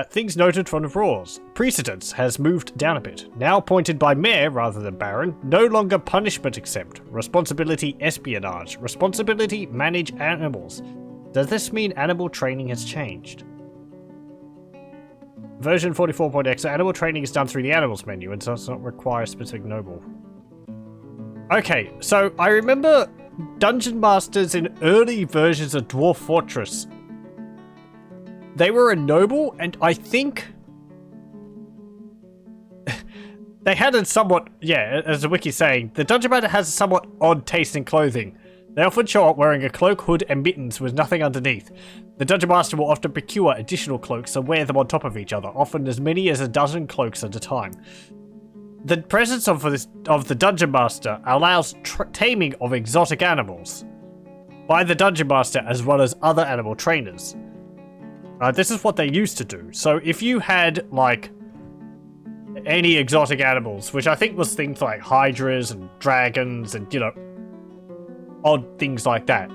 Things noted from the rules. Precedence has moved down a bit. Now appointed by Mayor rather than Baron. No longer punishment exempt. Responsibility espionage. Responsibility manage animals. Does this mean animal training has changed? Version 44.x. Animal training is done through the animals menu and does not require a specific noble. Okay, so I remember Dungeon Masters in early versions of Dwarf Fortress. They were a noble, and I think they had a somewhat, yeah, as the wiki's saying, the Dungeon Master has a somewhat odd taste in clothing. They often show up wearing a cloak, hood, and mittens with nothing underneath. The Dungeon Master will often procure additional cloaks and wear them on top of each other, often as many as a dozen cloaks at a time. The presence of the Dungeon Master allows taming of exotic animals by the Dungeon Master as well as other animal trainers. This is what they used to do. So if you had, like, any exotic animals, which I think was things like hydras and dragons and, you know, odd things like that,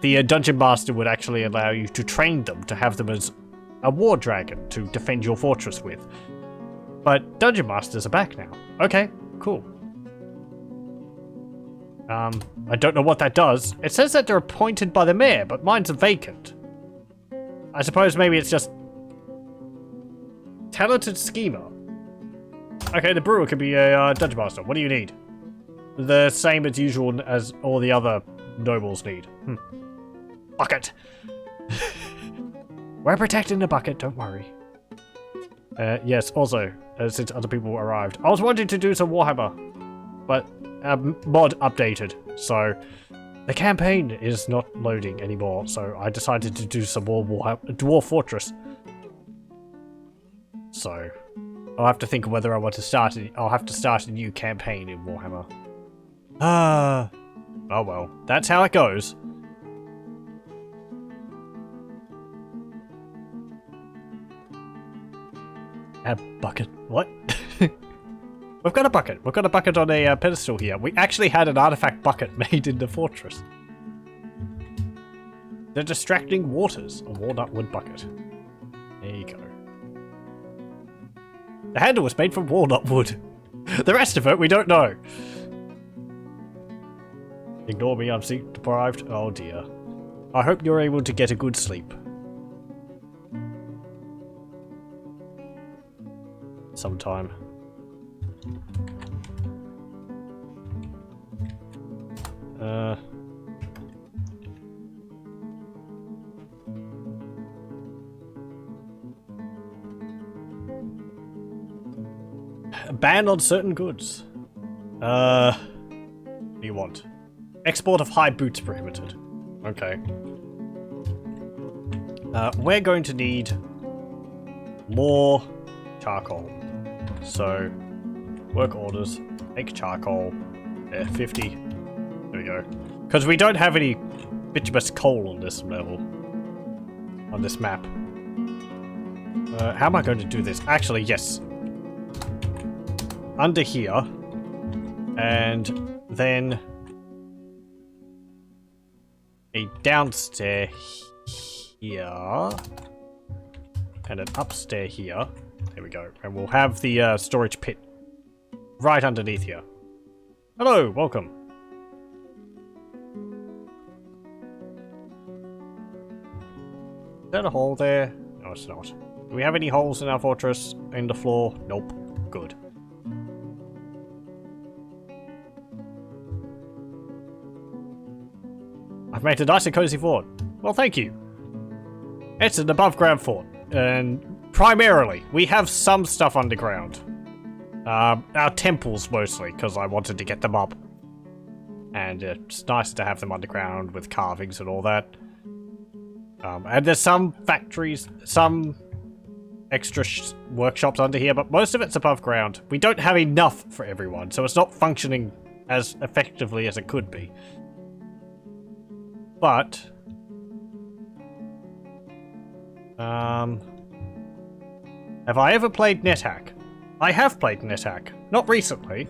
the Dungeon Master would actually allow you to train them, to have them as a war dragon to defend your fortress with. But Dungeon Masters are back now. Okay, cool. I don't know what that does. It says that they're appointed by the mayor, but mine's vacant. I suppose maybe it's just talented schemer. Okay, the brewer could be a Dungeon Master. What do you need? The same as usual as all the other nobles need. Bucket. We're protecting the bucket, don't worry. Yes, also, since other people arrived. I was wanting to do some Warhammer, but mod updated, so the campaign is not loading anymore, so I decided to do some more Dwarf Fortress. So, I'll have to think of whether I want to start it. I'll have to start a new campaign in Warhammer. Oh well, that's how it goes. A bucket. What? We've got a bucket. We've got a bucket on a pedestal here. We actually had an artifact bucket made in the fortress. The distracting waters. A walnut wood bucket. There you go. The handle was made from walnut wood. The rest of it, we don't know. Ignore me, I'm sleep deprived. Oh dear. I hope you're able to get a good sleep. Sometime. A ban on certain goods. What do you want? Export of high boots prohibited. Okay. We're going to need more charcoal. So, work orders, make charcoal, 50. There we go. Because we don't have any bituminous coal on this level. On this map. How am I going to do this? Actually, yes. Under here. And then a downstairs here. And an upstairs here. There we go. And we'll have the storage pit right underneath here. Hello, welcome. Is that a hole there? No, it's not. Do we have any holes in our fortress? In the floor? Nope. Good. I've made a nice and cozy fort. Well, thank you. It's an above-ground fort, and primarily, we have some stuff underground. Our temples mostly, because I wanted to get them up. And it's nice to have them underground with carvings and all that. And there's some factories, some extra workshops under here, but most of it's above ground. We don't have enough for everyone, so it's not functioning as effectively as it could be. But have I ever played NetHack? I have played NetHack. Not recently.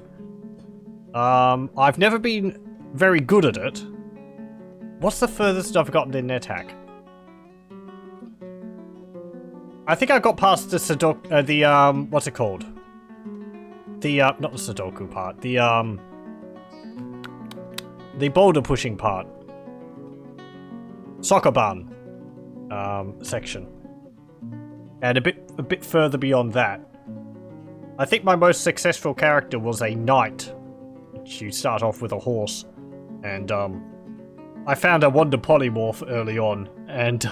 I've never been very good at it. What's the furthest I've gotten in NetHack? I think I got past the Sudoku, what's it called? The, not the Sudoku part. The boulder pushing part. Sokoban, section. And a bit further beyond that. I think my most successful character was a knight. Which you start off with a horse. And, I found a wonder polymorph early on, and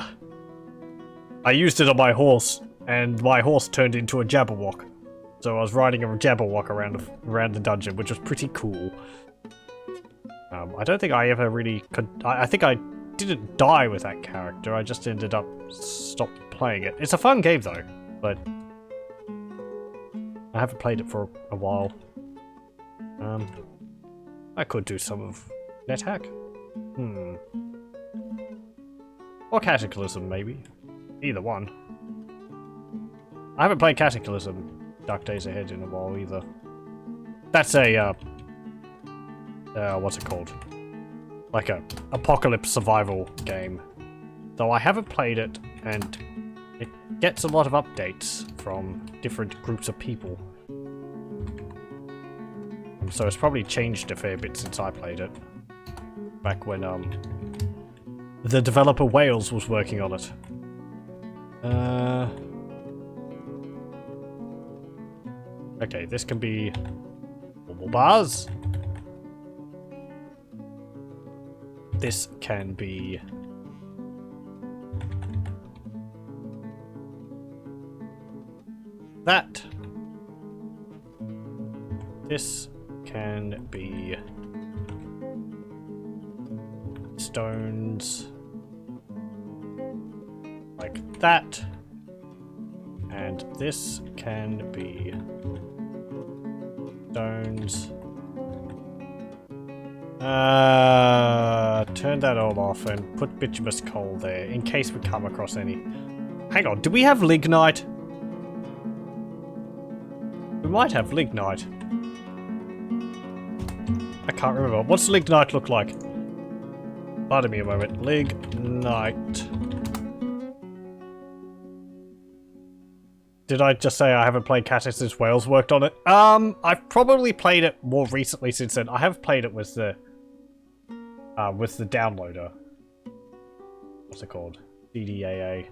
I used it on my horse, and my horse turned into a Jabberwock. So I was riding a Jabberwock around the dungeon, which was pretty cool. I don't think I ever really could... I think I didn't die with that character, I just ended up stopped playing it. It's a fun game though, but I haven't played it for a while. I could do some of NetHack. Or Cataclysm, maybe. Either one. I haven't played Cataclysm Dark Days Ahead in a while either. That's a, what's it called? Like a apocalypse survival game. Though I haven't played it, and it gets a lot of updates from different groups of people. So it's probably changed a fair bit since I played it. Back when, the developer Wales was working on it. Okay, this can be normal bars. This can be that. This can be stones like that, and this can be stones. Turn that all off and put bituminous coal there in case we come across any. Hang on, do we have lignite? We might have lignite. I can't remember. What's lignite look like? Pardon me a moment. Lignite. Did I just say I haven't played Cat since Wales worked on it? I've probably played it more recently since then. I have played it with the downloader. What's it called? DDAA.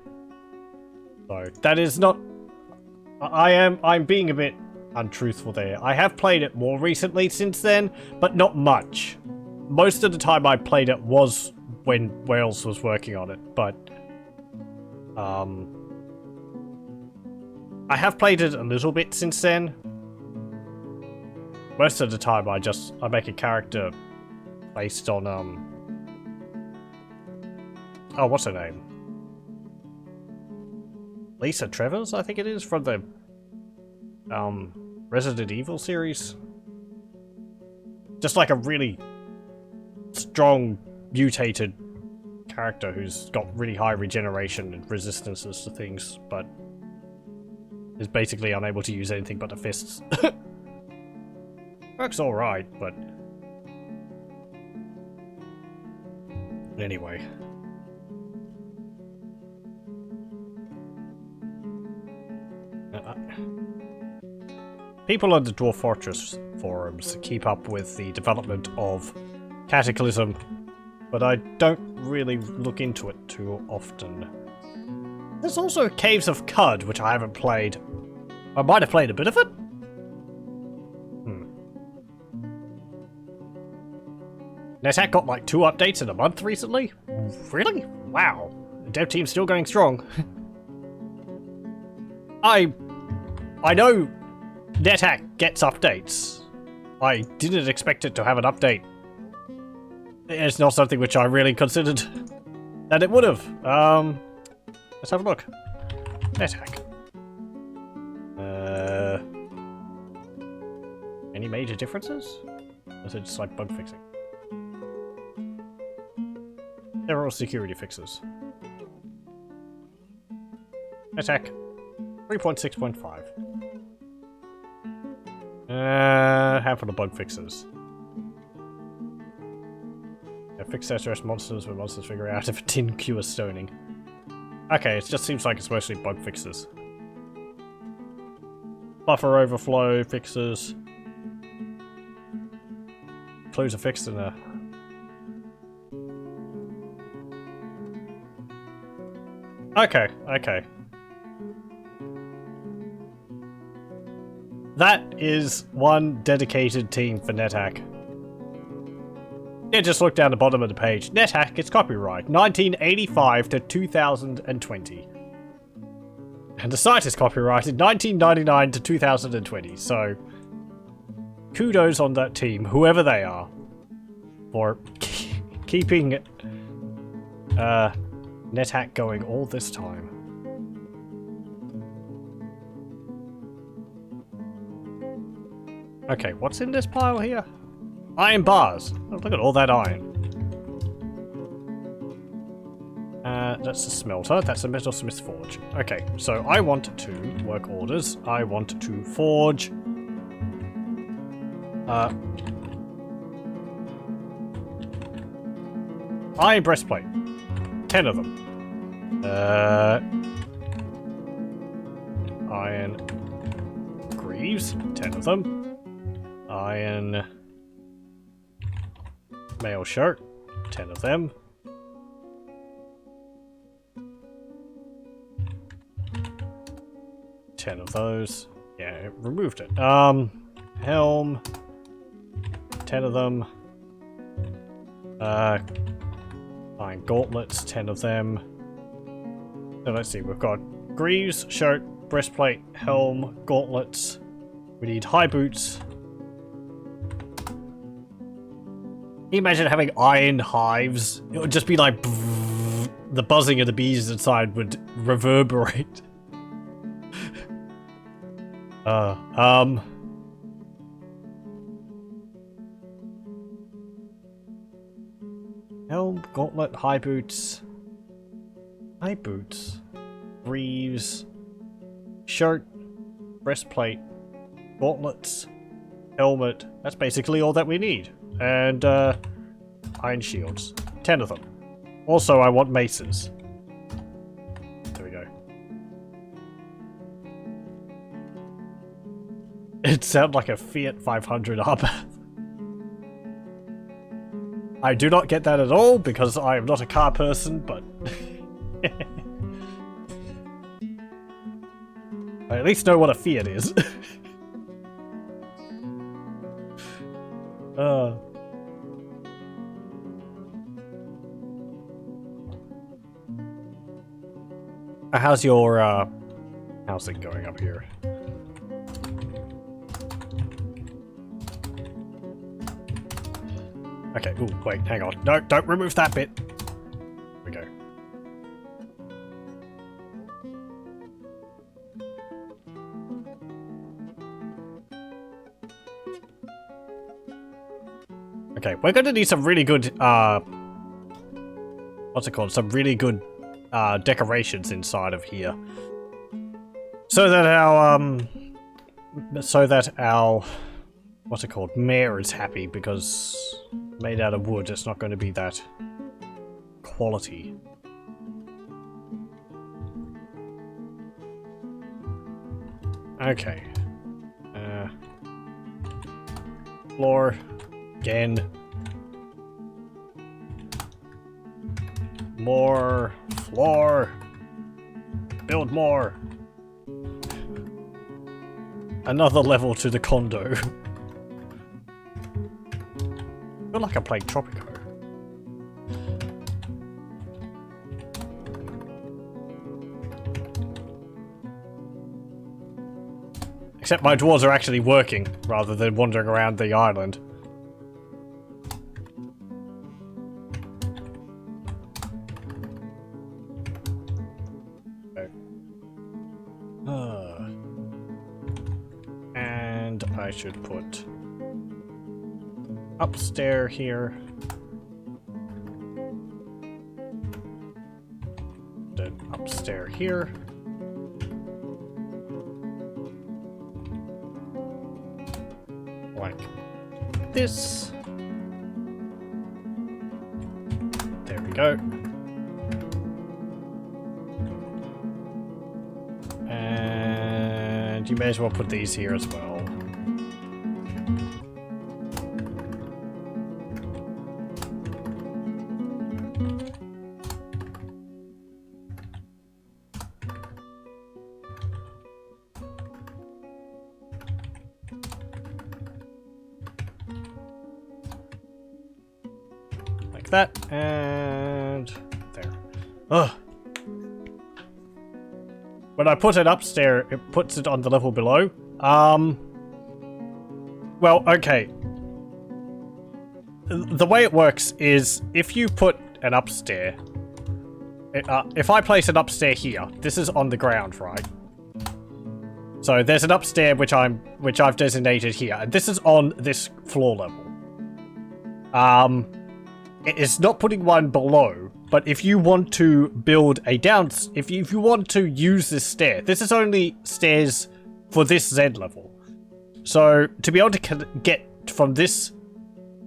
So that is not. I'm being a bit untruthful there. I have played it more recently since then, but not much. Most of the time I played it was when Wales was working on it, but I have played it a little bit since then. Most of the time I make a character based on oh, what's her name? Lisa Trevors, I think it is, from the Resident Evil series. Just like a really strong, mutated character who's got really high regeneration and resistances to things, but is basically unable to use anything but the fists. Works alright, but anyway. People on the Dwarf Fortress forums keep up with the development of Cataclysm, but I don't really look into it too often. There's also Caves of Cud, which I haven't played. I might have played a bit of it. NetHack got like 2 updates in a month recently? Really? Wow. The dev team's still going strong. I know NetHack gets updates. I didn't expect it to have an update. It's not something which I really considered that it would have. Let's have a look. NetHack. Any major differences? Or is it just like bug fixing? They're all security fixes. Attack 3.6.5. Handful of bug fixes. Fix SOS monsters when monsters figure out if a tin cures stoning. Okay, it just seems like it's mostly bug fixes. Buffer overflow fixes. Clues are fixed in a... Okay, okay. That is one dedicated team for NetHack. Yeah, just look down the bottom of the page. NetHack, it's copyright 1985 to 2020. And the site is copyrighted 1999 to 2020, so kudos on that team, whoever they are, for keeping NetHack going all this time. Okay, what's in this pile here? Iron bars. Oh, look at all that iron. That's a smelter. That's a metalsmith's forge. Okay, so I want to work orders. I want to forge. Iron breastplate. 10 of them. Iron greaves. 10 of them. Iron mail shirt. 10 of them. Ten of those. Yeah, it removed it. Helm. 10 of them. Iron gauntlets, 10 of them. So let's see, we've got greaves, shirt, breastplate, helm, gauntlets. We need high boots. Can you imagine having iron hives? It would just be like the buzzing of the bees inside would reverberate. Helm, gauntlet, high boots, greaves, shirt, breastplate, gauntlets, helmet. That's basically all that we need. And, iron shields. 10 of them. Also, I want maces. There we go. It sounded like a Fiat 500 Abarth. I do not get that at all, because I am not a car person, but... I at least know what a Fiat is. How's your, housing going up here? Okay, ooh, wait, hang on. No, don't remove that bit. Here we go. Okay, we're gonna need some really good, what's it called? Some really good, decorations inside of here. So that our, what's it called? Mayor is happy, because made out of wood, it's not going to be that quality. Okay. Floor. Again. More floor. Build more. Another level to the condo. I feel like I'm playing Tropico. Except my dwarves are actually working, rather than wandering around the island. And I should put upstairs here. Then upstairs here. Like this. There we go. And you may as well put these here as well. Like that, and there. Ugh. When I put it upstairs, it puts it on the level below. Well, okay. The way it works is if you put an upstairs, if I place an upstairs here, this is on the ground, right? So there's an upstairs which I've designated here, and this is on this floor level. It's not putting one below. But if you want to build a if you want to use this stair, this is only stairs for this Z level. So to be able to get from this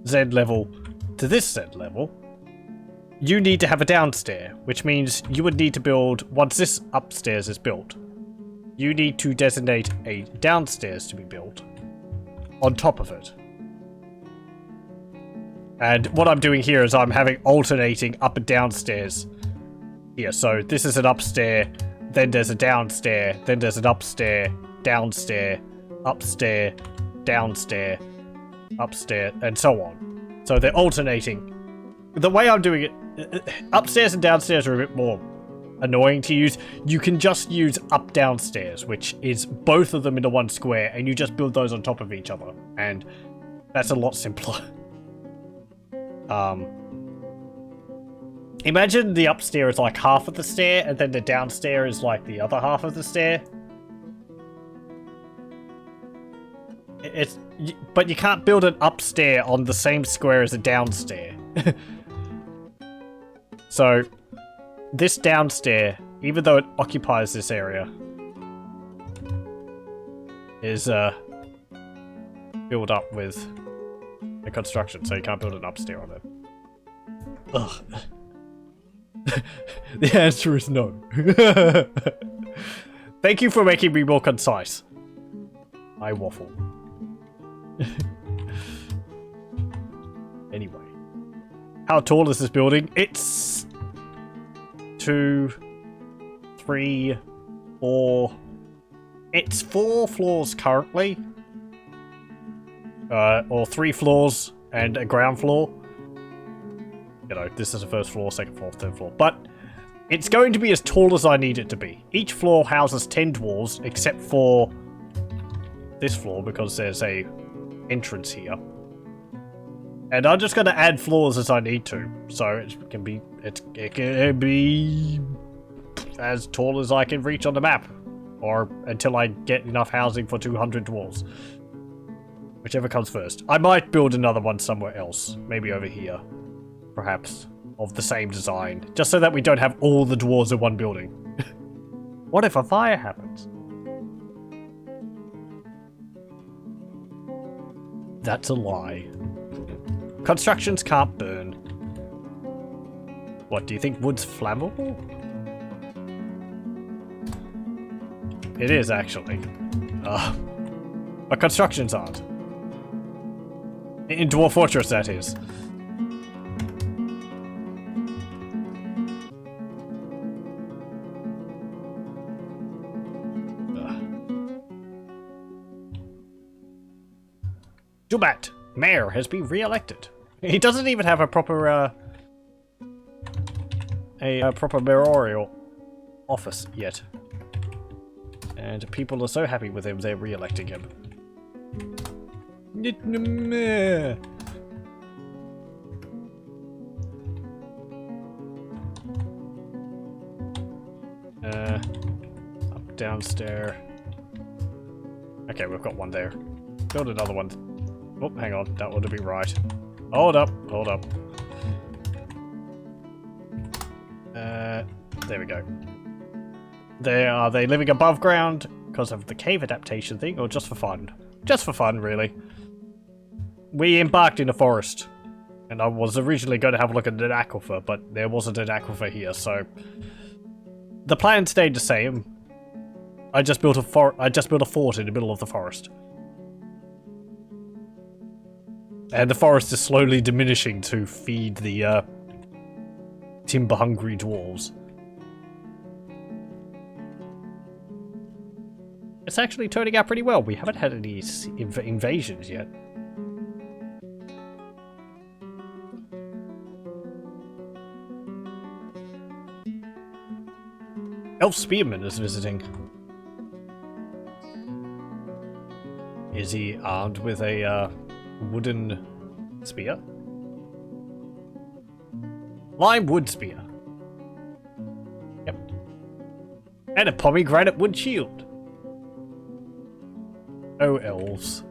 Z level to this Z level, you need to have a downstair, which means you would need to build, once this upstairs is built, you need to designate a downstairs to be built on top of it. And what I'm doing here is I'm having alternating up and downstairs here. So this is an upstair, then there's a downstair, then there's an upstair, downstair, upstair, downstair, upstair, and so on. So they're alternating. The way I'm doing it, upstairs and downstairs are a bit more annoying to use. You can just use up downstairs, which is both of them in the one square, and you just build those on top of each other. And that's a lot simpler. Imagine the upstairs is like half of the stair, and then the downstairs is like the other half of the stair. But you can't build an upstair on the same square as a downstair. So, this downstair, even though it occupies this area, is built up with a construction, so you can't build an upstair on it. Ugh. The answer is no. Thank you for making me more concise. I waffle. Anyway. How tall is this building? It's 2, 3, 4. It's 4 floors currently. Or 3 floors and a ground floor. You know, this is the first floor, second floor, third floor. But it's going to be as tall as I need it to be. Each floor houses 10 dwarves, except for this floor, because there's a entrance here. And I'm just going to add floors as I need to. So it can be as tall as I can reach on the map. Or until I get enough housing for 200 dwarves. Whichever comes first. I might build another one somewhere else. Maybe over here. Perhaps. Of the same design. Just so that we don't have all the dwarves in one building. What if a fire happens? That's a lie. Constructions can't burn. What, do you think wood's flammable? It is, actually. But constructions aren't. In Dwarf Fortress, that is. Jubat, mayor, has been re-elected. He doesn't even have a proper, proper mayoral office yet. And people are so happy with him, they're re-electing him. Up, downstairs. Okay, we've got one there. Build another one. Oh, hang on. That ought to be right. Hold up. Hold up. There we go. Are they living above ground because of the cave adaptation thing, or just for fun? Just for fun, really. We embarked in a forest, and I was originally going to have a look at an aquifer, but there wasn't an aquifer here, so the plan stayed the same. I just built a fort in the middle of the forest, and the forest is slowly diminishing to feed the timber-hungry dwarves. It's actually turning out pretty well. We haven't had any invasions yet. Elf Spearman is visiting. Is he armed with a wooden spear? Lime wood spear. Yep. And a pomegranate wood shield. Oh, elves.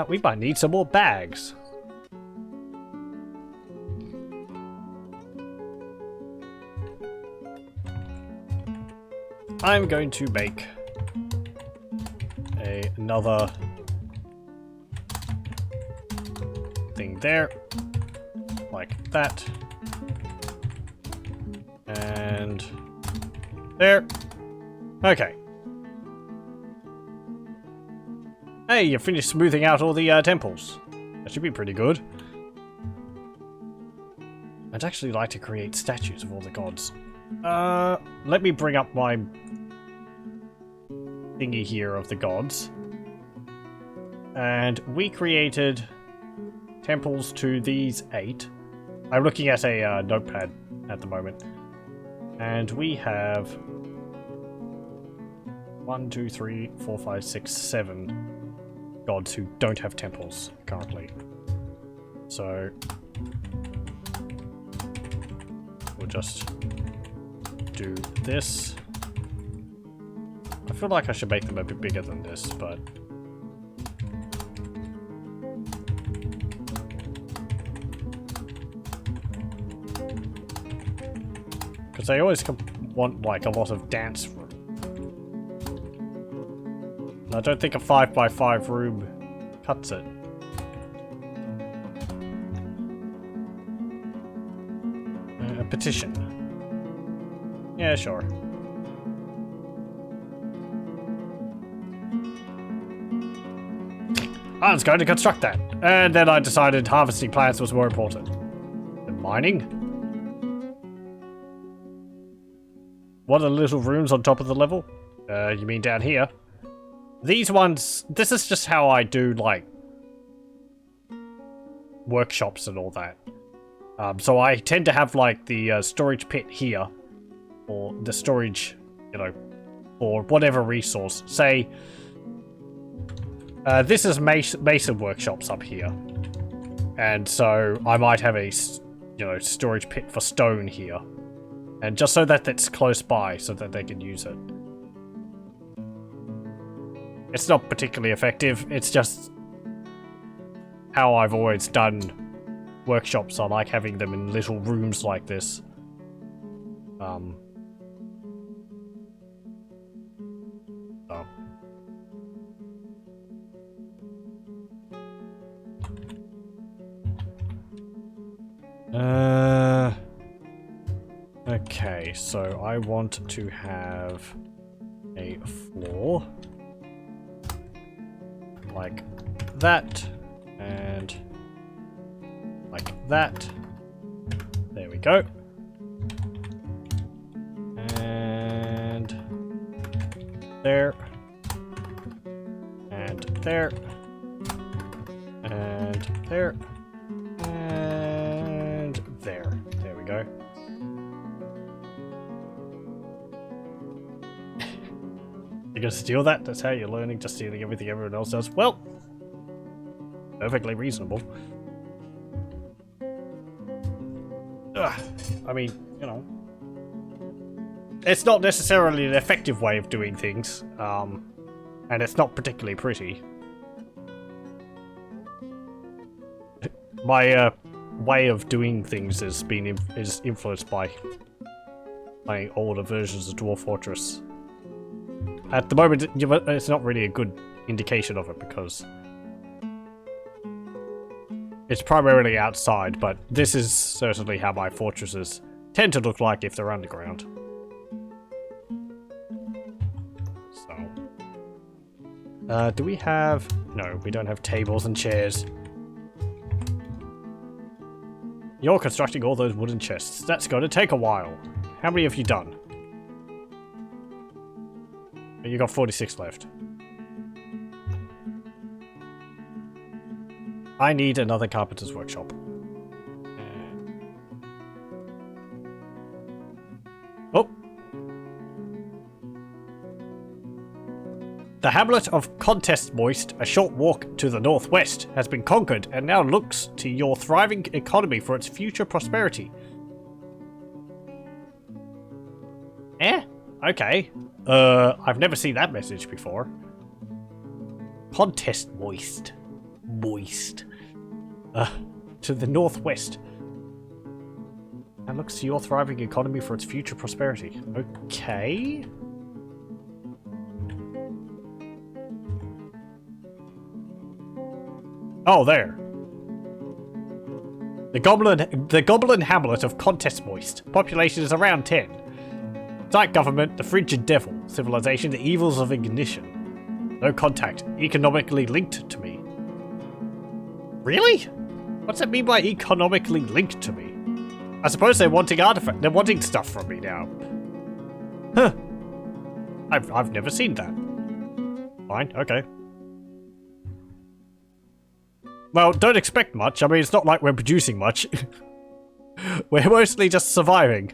We might need some more bags. I'm going to make another thing there, like that, and there. Okay. Hey, you finished smoothing out all the temples. That should be pretty good. I'd actually like to create statues of all the gods. Let me bring up my thingy here of the gods. And we created temples to these 8. I'm looking at a notepad at the moment. And we have 1, 2, 3, 4, 5, 6, 7 gods who don't have temples currently. So we'll just do this. I feel like I should make them a bit bigger than this, but because they always want like a lot of dance room. I don't think a 5x5 room cuts it. A petition. Yeah, sure. I was going to construct that, and then I decided harvesting plants was more important than mining. What are the little rooms on top of the level? You mean down here? These ones, this is just how I do, like, workshops and all that. So I tend to have, like, the storage pit here, or the storage, you know, or whatever resource. Say, this is Mason workshops up here. And so I might have a, you know, storage pit for stone here. And just so that it's close by, so that they can use it. It's not particularly effective, it's just how I've always done workshops. I like having them in little rooms like this. Okay, so I want to have a floor like that, and like that. There we go. And there. And there. And there. And there. There we go. You're gonna steal that? That's how you're learning, just stealing everything everyone else does? Well, perfectly reasonable. I mean, you know, it's not necessarily an effective way of doing things, and it's not particularly pretty. My way of doing things is influenced by playing older versions of Dwarf Fortress. At the moment, it's not really a good indication of it because it's primarily outside, but this is certainly how my fortresses tend to look like if they're underground. So, do we have... No, we don't have tables and chairs. You're constructing all those wooden chests. That's going to take a while. How many have you done? You got 46 left. I need another carpenter's workshop. Oh! The hamlet of Claspmaws, a short walk to the northwest, has been conquered and now looks to your thriving economy for its future prosperity. Okay. I've never seen that message before. Claspmaws. Moist. To the northwest. And looks to your thriving economy for its future prosperity. Okay. Oh, there. The goblin hamlet of Claspmaws. Population is around 10. Site government, the frigid devil. Civilization, the evils of ignition. No contact. Economically linked to me. Really? What's that mean by economically linked to me? I suppose they're wanting they're wanting stuff from me now. Huh. I've never seen that. Fine, okay. Well, don't expect much. I mean, it's not like we're producing much. We're mostly just surviving.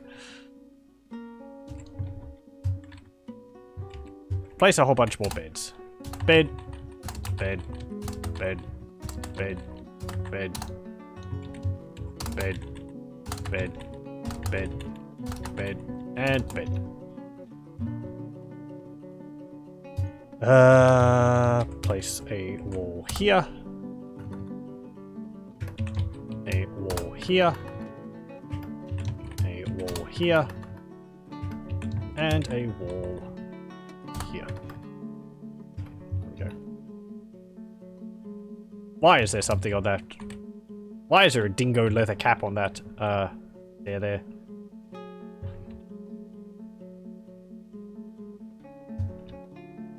Place a whole bunch more beds. Bed. Bed. Bed. Bed. Bed. Bed. Bed. Bed. Bed. And bed. Place a wall here. A wall here. A wall here. And a wall here. There we go. Why is there something on that? Why is there a dingo leather cap on that? There.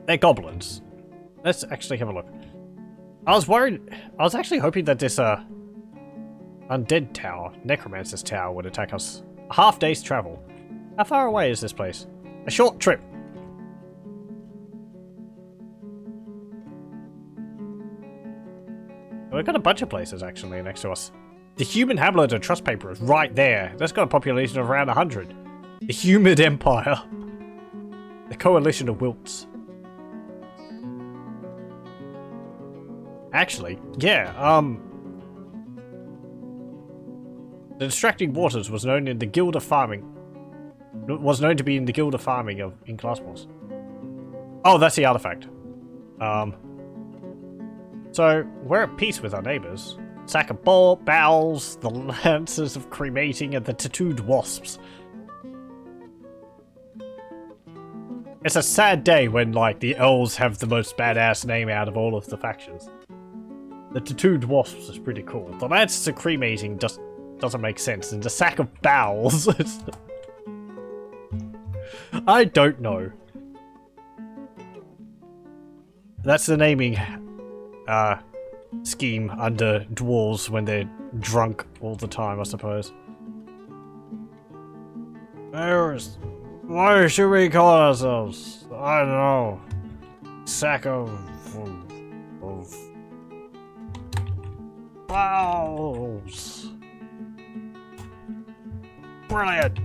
They're goblins. Let's actually have a look. I was actually hoping that this, undead tower, necromancer's tower, would attack us. A half day's travel. How far away is this place? A short trip. We've got a bunch of places actually next to us. The human hamlet of Trust Paper is right there. That's got a population of around 100. The Humid Empire. The Coalition of Wilts. Actually, yeah, the Distracting Waters was known in the Guild of Farming. Was known to be in the Guild of Farming in Claspmaws. Oh, that's the artifact. So, we're at peace with our neighbours. Sack of bowels, the Lancers of Cremating, and the Tattooed Wasps. It's a sad day when, like, the elves have the most badass name out of all of the factions. The Tattooed Wasps is pretty cool. The Lancers of Cremating just doesn't make sense, and the Sack of Bowels is... I don't know. That's the naming scheme under dwarves when they're drunk all the time, I suppose. Why should we call ourselves? I don't know. Sack of bowels. Brilliant.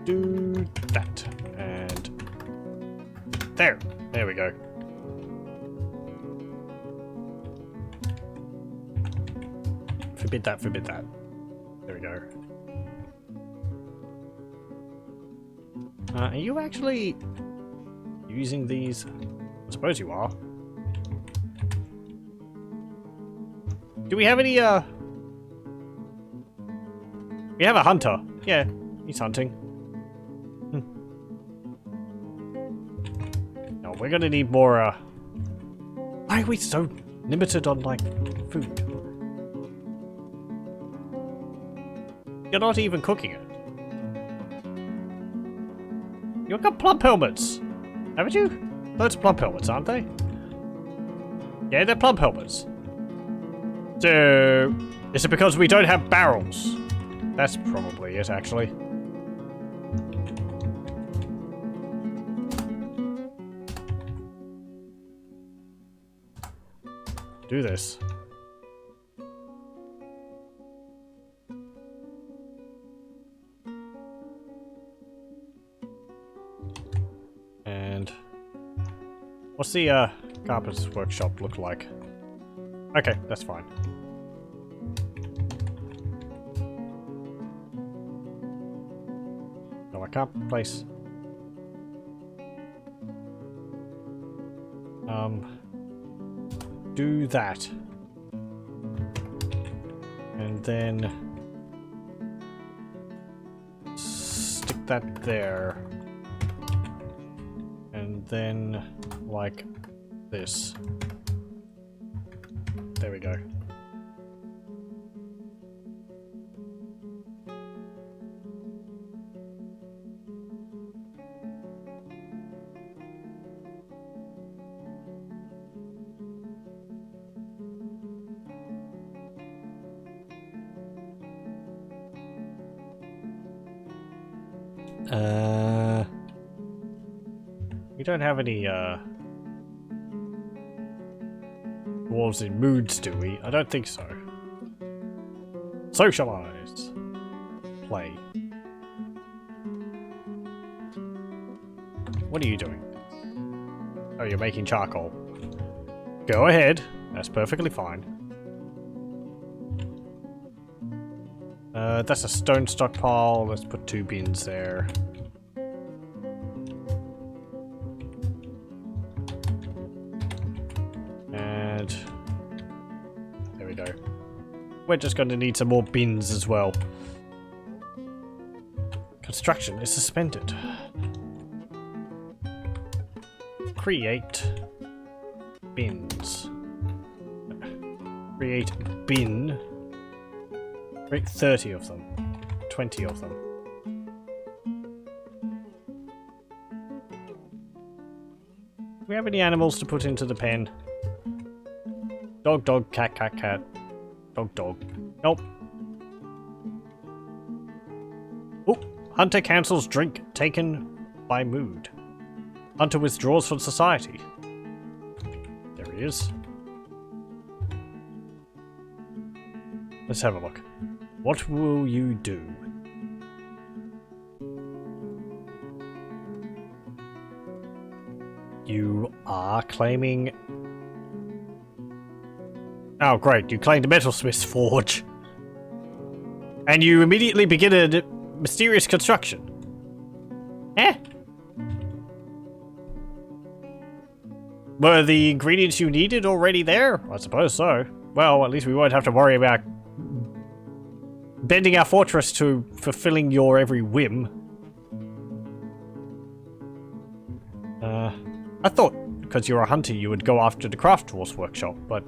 Do that and there we go. Forbid that, forbid that. There we go. Are you actually using these? I suppose you are. Do we have any, We have a hunter. Yeah, he's hunting. No, we're gonna need more, Why are we so limited on, like, food? You're not even cooking it. You've got plump helmets, haven't you? Those are plump helmets, aren't they? Yeah, they're plump helmets. So, is it because we don't have barrels? That's probably it, actually. Do this. And what's the carpenter's workshop look like? Okay, that's fine. No, I can't place. Do that. And then stick that there. And then like this. There we go. We don't have any dwarves in moods, do we? I don't think so. Socialize. Play. What are you doing? Oh, you're making charcoal. Go ahead. That's perfectly fine. That's a stone stockpile. Let's put 2 bins there. And there we go. We're just going to need some more bins as well. Construction is suspended. Create bins. Create bin. Create 30 of them. 20 of them. Do we have any animals to put into the pen? Dog, dog, cat, cat, cat. Dog, dog. Nope. Oh, Hunter cancels drink taken by mood. Hunter withdraws from society. There he is. Let's have a look. What will you do? You are claiming... Oh, great. You claimed a metalsmith's forge. And you immediately begin a mysterious construction. Eh? Were the ingredients you needed already there? I suppose so. Well, at least we won't have to worry about bending our fortress to fulfilling your every whim. I thought because you're a hunter you would go after the craft dwarf's workshop, but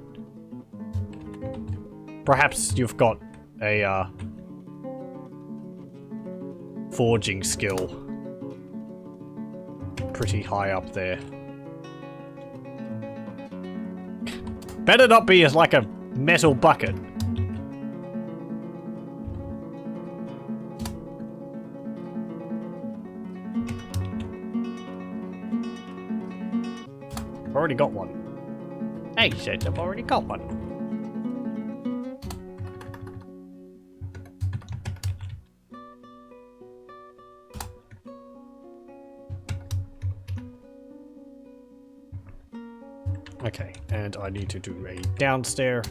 perhaps you've got a forging skill pretty high up there. Better not be as like a metal bucket. I've already got one. Hey, said I've already got one. Okay, and I need to do a downstairs.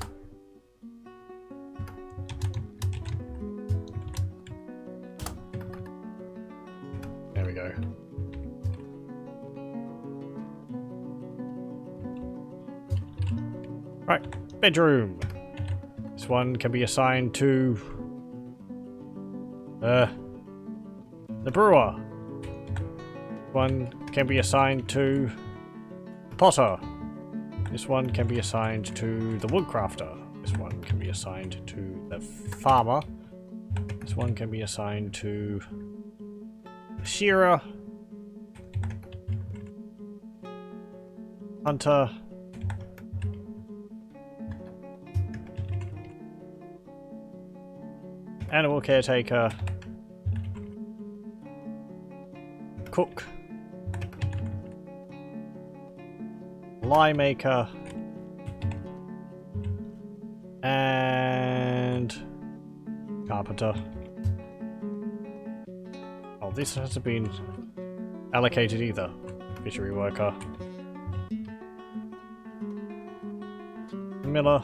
Right, bedroom. This one can be assigned to the brewer. One can be assigned to the potter. This one can be assigned to the woodcrafter. This one can be assigned to the farmer. This one can be assigned to the shearer, hunter, animal caretaker, cook, lye maker, and carpenter. Oh, this hasn't been allocated either. Fishery worker, miller,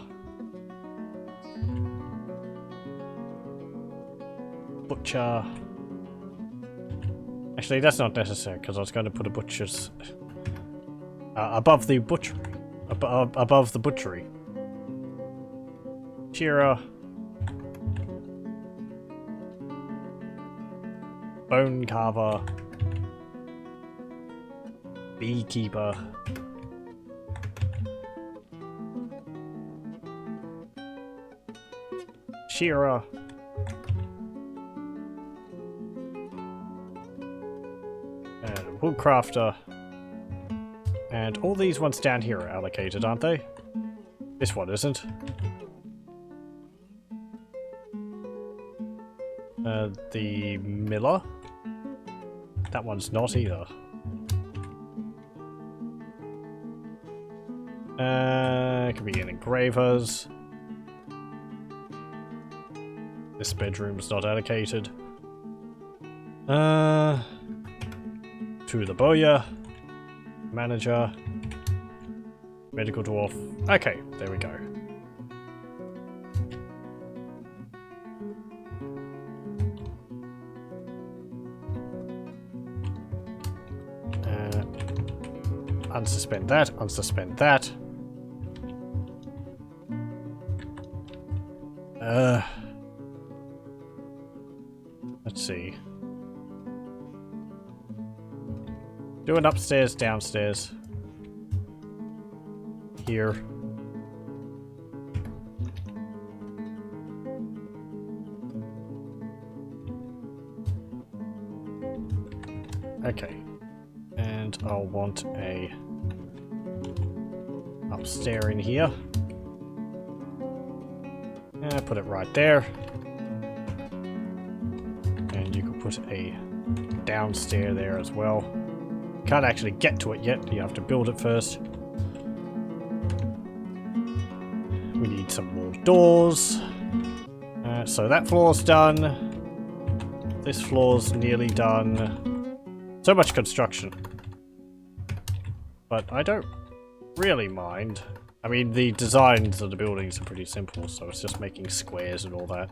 butcher. Actually, that's not necessary because I was going to put a butcher's above the butchery, above the butchery. Shearer, bone carver, beekeeper, shearer, and woodcrafter. And all these ones down here are allocated, aren't they? This one isn't. The miller? That one's not either. Could be an engravers. This bedroom's not allocated. To the bowyer, manager, medical dwarf. Okay, there we go. Unsuspend that, unsuspend that. Let's see. Do it upstairs, downstairs. Here. Okay. And I'll want a upstairs in here. And put it right there. And you can put a downstairs there as well. Can't actually get to it yet, you have to build it first. We need some more doors. So that floor's done. This floor's nearly done. So much construction. But I don't really mind. I mean, the designs of the buildings are pretty simple, so it's just making squares and all that.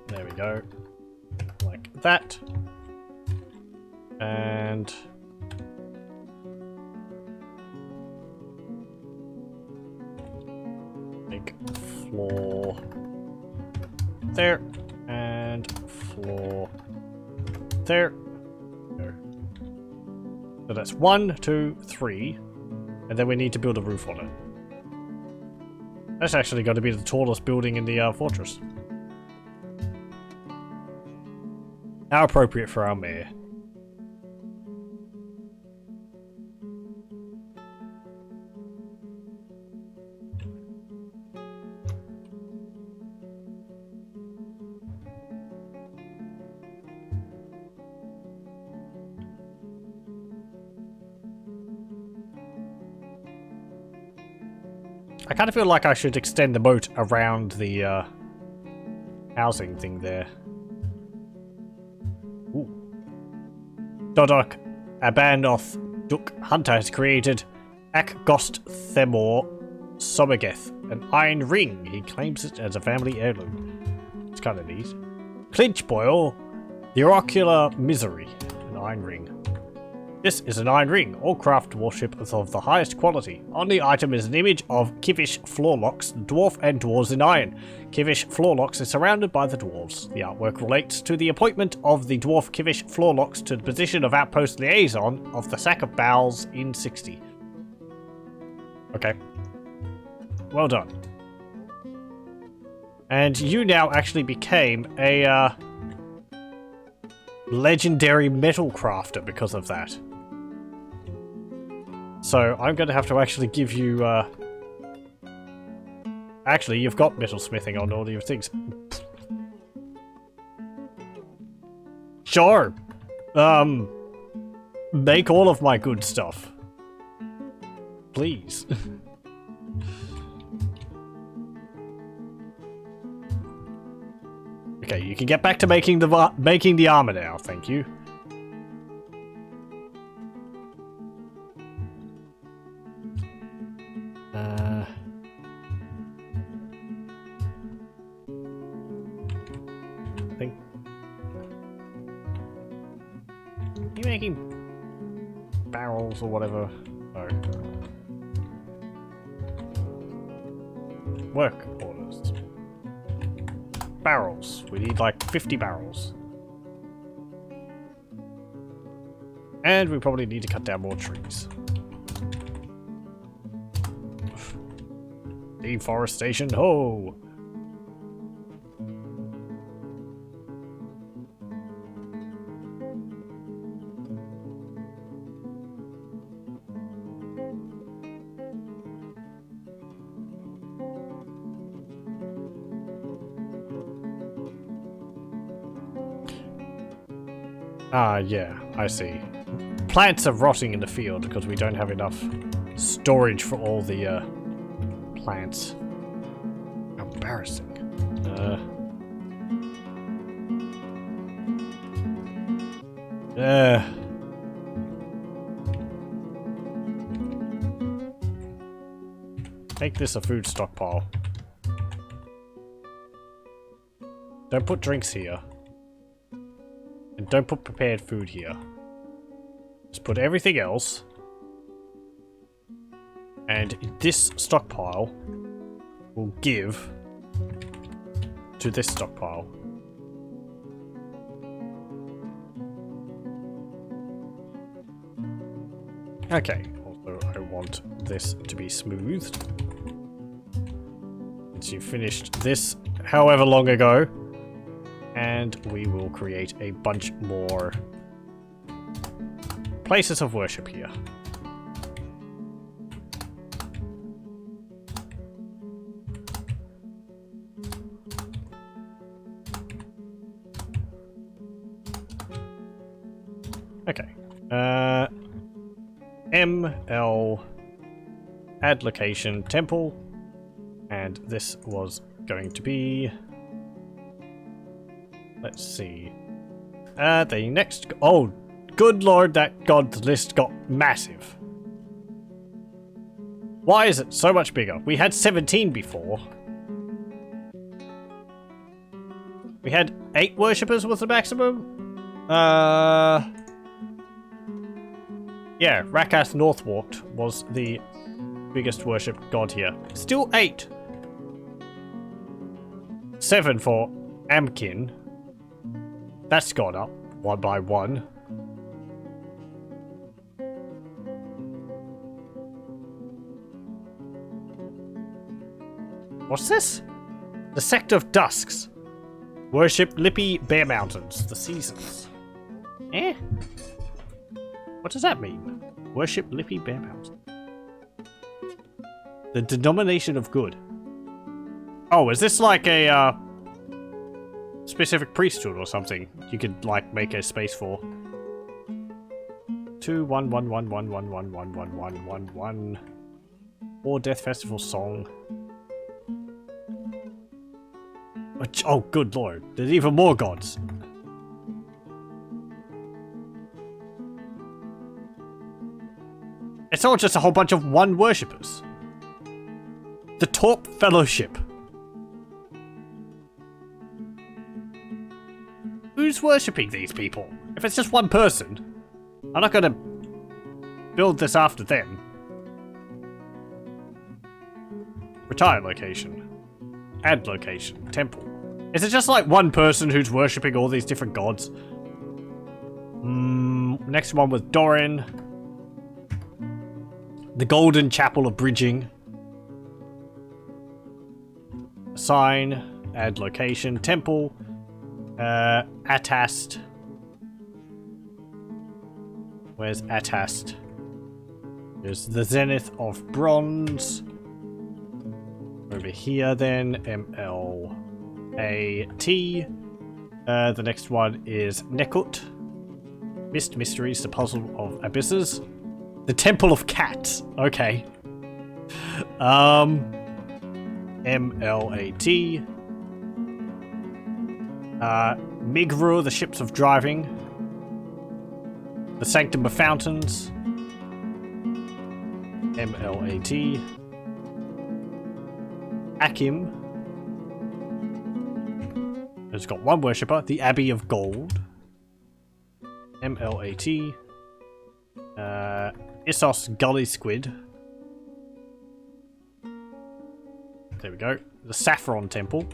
There we go. Like that. And make floor there and floor there. So that's 1, 2, 3, and then we need to build a roof on it. That's actually going to be the tallest building in the fortress. How appropriate for our mayor. I kind of feel like I should extend the moat around the housing thing there. Ooh. Dodok, a band of Duk Hunter has created Akgost Themor Somageth, an iron ring. He claims it as a family heirloom. It's kind of neat. Clinchboil, the oracular misery, an iron ring. This is an iron ring. All craft warship is of the highest quality. On the item is an image of Kivish floorlocks, dwarf and dwarves in iron. Kivish floorlocks is surrounded by the dwarves. The artwork relates to the appointment of the dwarf Kivish floorlocks to the position of outpost liaison of the sack of bowels in 60. Okay. Well done. And you now actually became a legendary metal crafter because of that. So I'm going to have to actually give you... Actually, you've got metal smithing on all your things. Sure. Make all of my good stuff. Please. Okay, you can get back to making the armor now, thank you. Are you making barrels or whatever? No. Work orders. Barrels. We need like 50 barrels. And we probably need to cut down more trees. Deforestation, ho! Ah, yeah, I see. Plants are rotting in the field because we don't have enough storage for all the plants. How embarrassing. Make this a food stockpile. Don't put drinks here. And don't put prepared food here. Just put everything else. And this stockpile will give to this stockpile. Okay, also I want this to be smoothed. Since you finished this however long ago. And we will create a bunch more places of worship here. Okay. ML add location temple, and this was going to be. Let's see. The next... Oh, good lord, that god list got massive. Why is it so much bigger? We had 17 before. We had 8 worshippers was the maximum? Yeah, Rakath Northwalked was the biggest worship god here. Still 8. 7 for Amkin. That's gone up, 1 by 1. What's this? The Sect of Dusks. Worship Lippy Bear Mountains, the seasons. Eh? What does that mean? Worship Lippy Bear Mountains. The denomination of good. Oh, is this like a, specific priesthood or something you could like make a space for? 2 1 1 1 1 1 1 1 1 1 1 1 or Death Festival song. Oh good lord, there's even more gods. It's all just a whole bunch of one worshippers. The Torp Fellowship. Who's worshipping these people? If it's just one person, I'm not gonna build this after them. Retire location. Add location. Temple. Is it just like one person who's worshipping all these different gods? Next one was Doran. The Golden Chapel of Bridging. Assign. Add location. Temple. Atast. Where's Atast? There's the Zenith of Bronze. Over here then, M-L-A-T. The next one is Nekut. Mist Mysteries, the Puzzle of Abysses. The Temple of Cats. Okay. M-L-A-T. Migru, the Ships of Driving. The Sanctum of Fountains. M-L-A-T. Akim. It's got one worshipper. The Abbey of Gold. M-L-A-T. Issos Gully Squid. There we go. The Saffron Temple.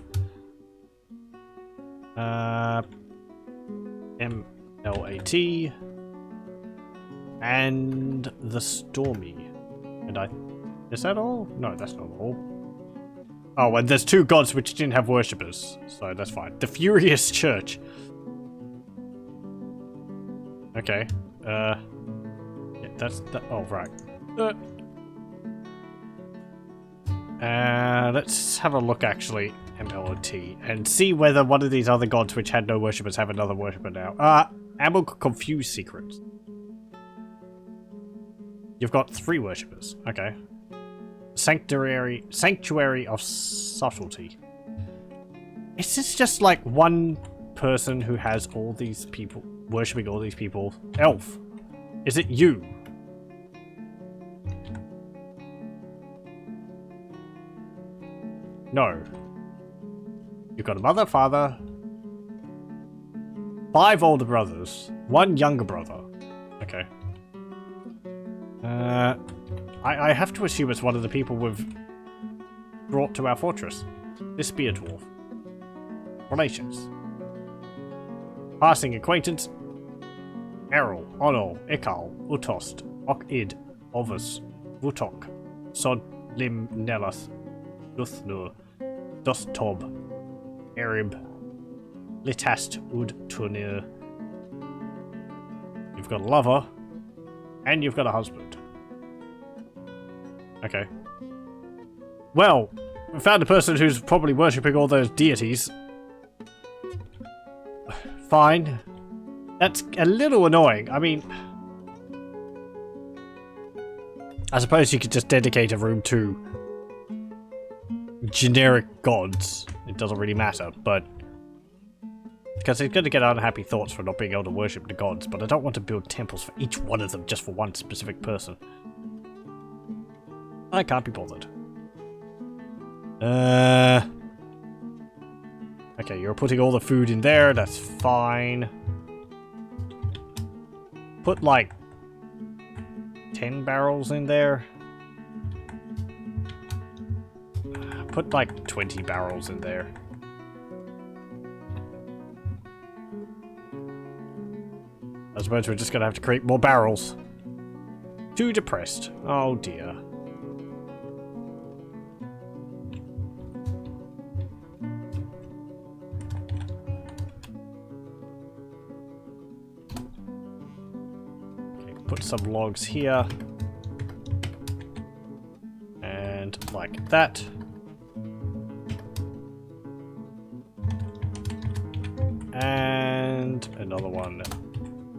M-L-A-T. And the Stormy. And is that all? No, that's not all. Oh, and there's two gods which didn't have worshippers, so that's fine. The Furious Church. Okay. Yeah, that's that. Oh, right. Let's have a look, actually, MLT, and see whether one of these other gods which had no worshippers have another worshipper now. Armok Confuse Secrets. You've got 3 worshippers. Okay. Sanctuary of Subtlety. Is this just like one person who has all these people worshipping all these people? Elf. Is it you? No. You've got a mother, father, 5 older brothers, 1 younger brother. Okay. I have to assume it's one of the people we've brought to our fortress. This spear dwarf. Relations. Passing acquaintance. Errol, Onol, Ekal, Utost, Ok-Id, Ovus, Vutok, Sod, Lim, Nelath, Duthnur, Dostob, Erib, Litast, Ud, Turnir. You've got a lover, and you've got a husband. Okay. Well, we found a person who's probably worshipping all those deities. Fine. That's a little annoying. I mean, I suppose you could just dedicate a room to generic gods. It doesn't really matter, but because he's going to get unhappy thoughts for not being able to worship the gods, but I don't want to build temples for each one of them just for one specific person. I can't be bothered. Okay, you're putting all the food in there, that's fine. Put like 10 barrels in there. Put like 20 barrels in there. I suppose we're just gonna have to create more barrels. Too depressed. Oh dear. Put some logs here. And like that. And another one.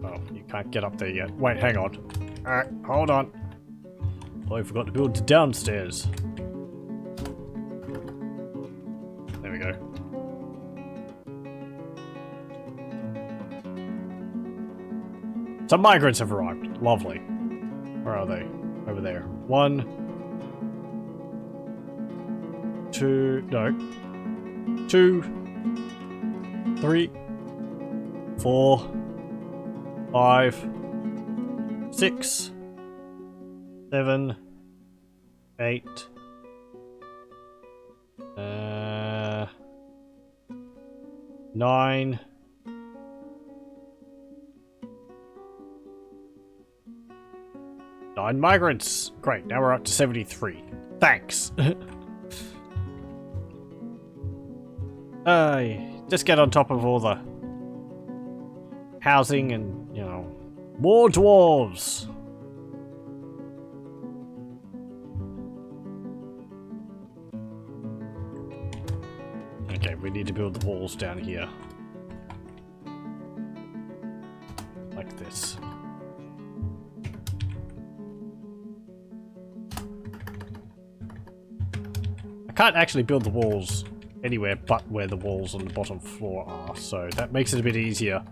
Oh, you can't get up there yet. Wait, hang on. Alright, hold on. Oh, I forgot to build the downstairs. There we go. Some migrants have arrived. Lovely. Where are they? Over there. 1, 2, no. 2, 3, 4, 5, 6, 7, 8, 9, 9 migrants. Great, now we're up to 73. Thanks. Just get on top of all the housing and, you know, more dwarves. Okay, we need to build the walls down here. Like this. I can't actually build the walls anywhere but where the walls on the bottom floor are, so that makes it a bit easier.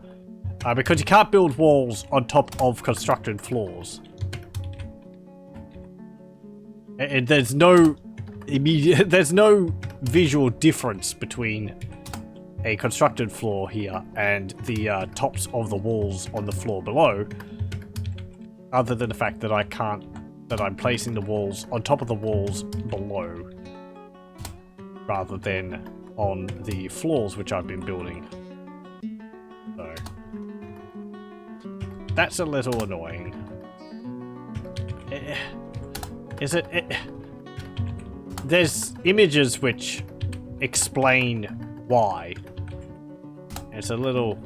Because you can't build walls on top of constructed floors. And there's no there's no visual difference between a constructed floor here and the tops of the walls on the floor below, other than the fact that I'm placing the walls on top of the walls below rather than on the floors which I've been building. So that's a little annoying. Is it? There's images which explain why. It's a little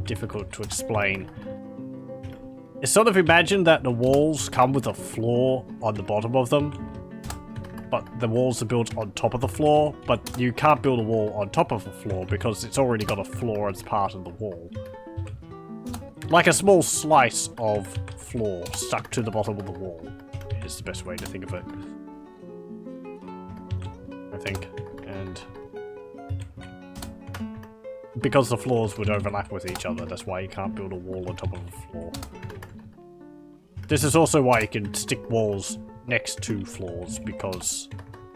difficult to explain. It's sort of imagine that the walls come with a floor on the bottom of them, but the walls are built on top of the floor, but you can't build a wall on top of a floor because it's already got a floor as part of the wall. Like a small slice of floor stuck to the bottom of the wall is the best way to think of it, I think. And because the floors would overlap with each other, that's why you can't build a wall on top of a floor. This is also why you can stick walls next to floors, because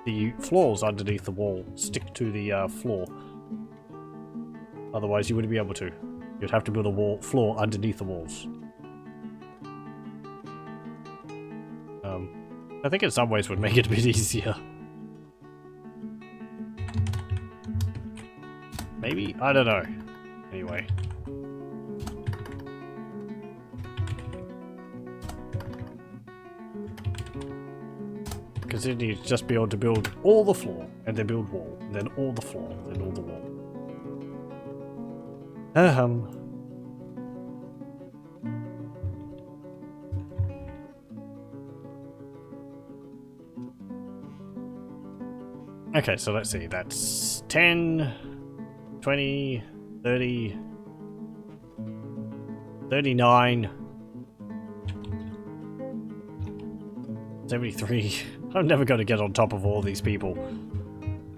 the floors underneath the wall stick to the floor. Otherwise you wouldn't be able to. You'd have to build a floor underneath the walls. I think in some ways would make it a bit easier. Maybe? I don't know. Anyway. Because then you'd just be able to build all the floor, and then build wall, and then all the floor, and then all the wall. Okay, so let's see, that's 10, 20, 30, 39, 73. I'm never going to get on top of all these people.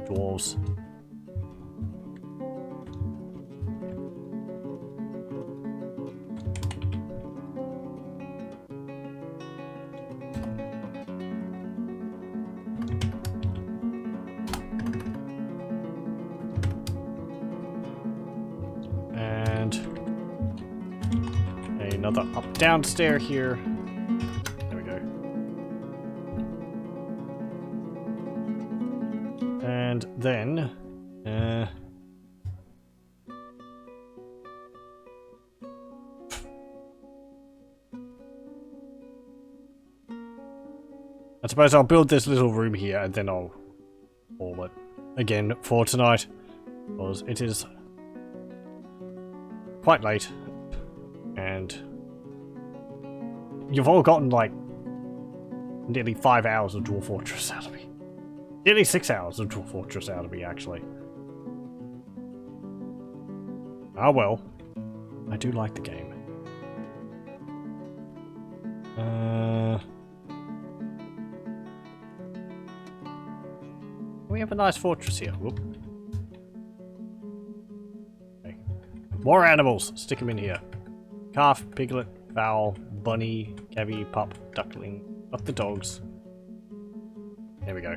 Dwarves. Another up-down stair here. There we go. And then... I suppose I'll build this little room here and then I'll call it again for tonight. Because it is quite late. And you've all gotten like nearly 5 hours of Dwarf Fortress out of me. Nearly 6 hours of Dwarf Fortress out of me, actually. Ah well. I do like the game. We have a nice fortress here. Whoop. Okay. More animals! Stick them in here. Calf, piglet, fowl, bunny, cabby, pup, duckling. Not the dogs. There we go.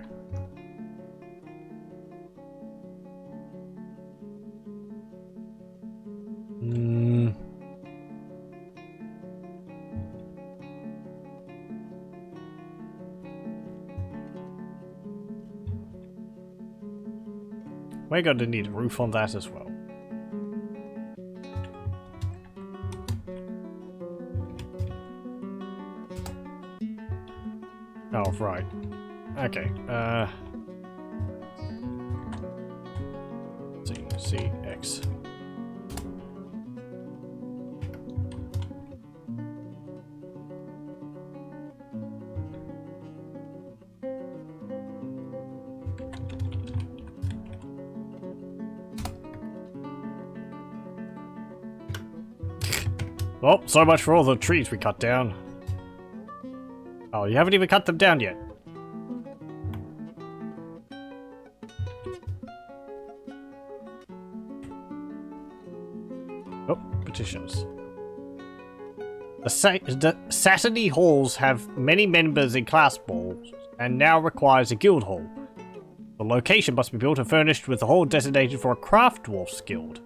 we're going to need a roof on that as well. Oh, right. Okay, CX. Well, so much for all the trees we cut down. Oh, you haven't even cut them down yet. Oh, petitions. The Saturday halls have many members in Claspmaws and now requires a guild hall. The location must be built and furnished with a hall designated for a craft dwarf's guild.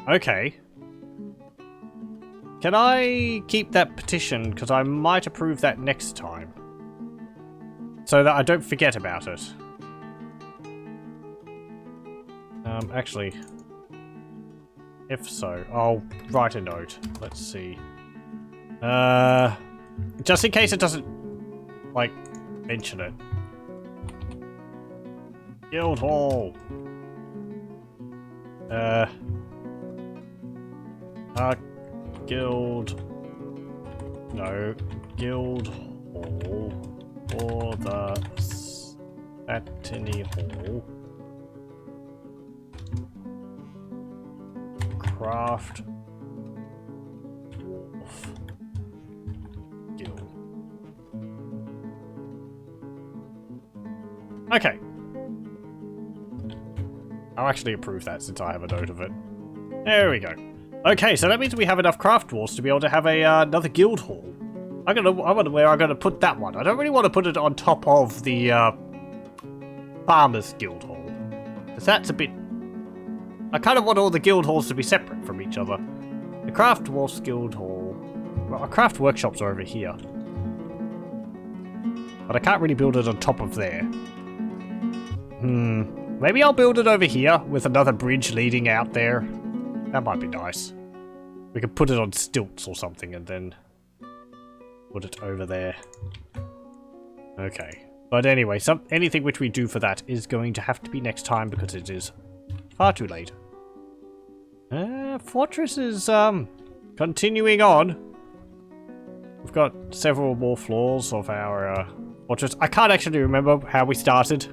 Okay. Can I keep that petition? Because I might approve that next time. So that I don't forget about it. Actually, if so, I'll write a note. Let's see. Just in case it doesn't, like, mention it. Guild Hall. Guild Hall for the Satiny Hall. Craft Dwarf Guild. Okay. I'll actually approve that since I have a note of it. There we go. Okay, so that means we have enough craft dwarfs to be able to have a another guild hall. I wonder where I'm gonna put that one. I don't really want to put it on top of the farmers guild hall, because that's a bit. I kind of want all the guild halls to be separate from each other. The craft dwarfs guild hall. Well, our craft workshops are over here, but I can't really build it on top of there. Maybe I'll build it over here with another bridge leading out there. That might be nice. We could put it on stilts or something and then put it over there. Okay. But anyway, anything which we do for that is going to have to be next time because it is far too late. Fortress is continuing on. We've got several more floors of our fortress. I can't actually remember how we started.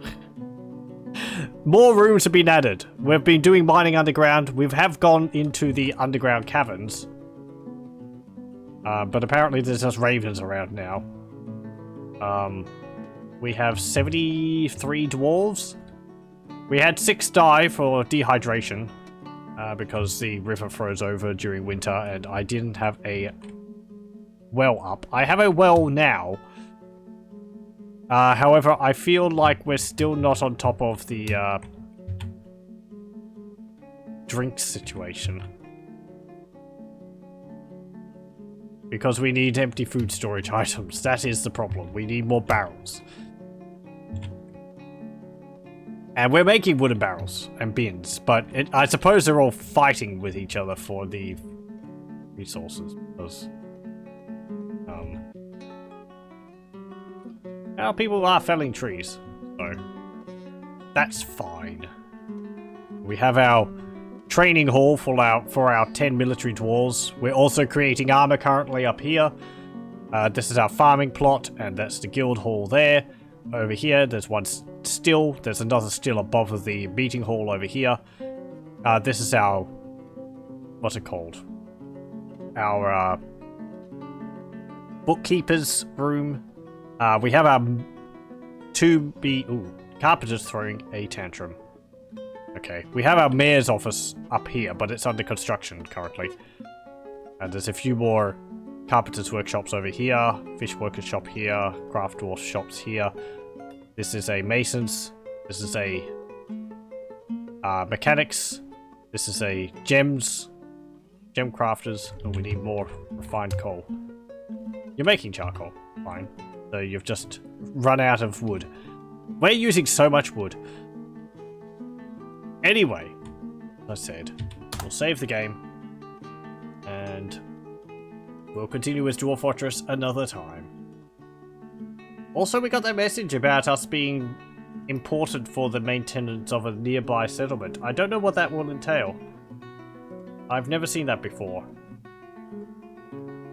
More rooms have been added. We've been doing mining underground. We have gone into the underground caverns. But apparently there's just ravens around now. We have 73 dwarves. We had 6 die for dehydration. Because the river froze over during winter and I didn't have a well up. I have a well now. However, I feel like we're still not on top of the drink situation. Because we need empty food storage items. That is the problem. We need more barrels. And we're making wooden barrels and bins, but I suppose they're all fighting with each other for the resources. Because, our people are felling trees, so that's fine. We have our training hall for our 10 military dwarves. We're also creating armor currently up here. This is our farming plot, and that's the guild hall there. Over here, there's one still. There's another still above the meeting hall over here. This is our... what's it called? Our bookkeeper's room. We have our carpenter's throwing a tantrum. Okay, we have our mayor's office up here, but it's under construction currently. And there's a few more carpenter's workshops over here, fish worker's shop here, craft dwarf shops here. This is a mason's. This is a mechanics. This is a gem crafters, and we need more refined coal. You're making charcoal, fine. So you've just run out of wood. We're using so much wood. Anyway, as I said, we'll save the game. And we'll continue with Dwarf Fortress another time. Also, we got that message about us being important for the maintenance of a nearby settlement. I don't know what that will entail. I've never seen that before.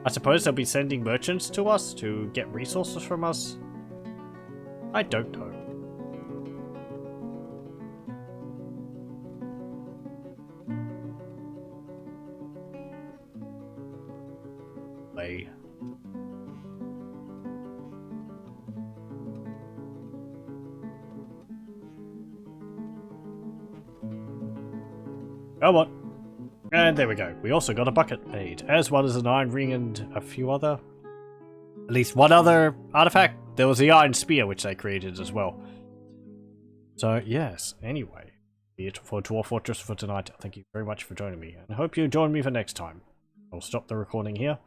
I suppose they'll be sending merchants to us to get resources from us? I don't know. Come on. And there we go. We also got a bucket made, as well as an iron ring and a few other... At least one other artifact. There was the iron spear, which they created as well. So, yes. Anyway, be it for Dwarf Fortress for tonight. Thank you very much for joining me, and I hope you join me for next time. I'll stop the recording here.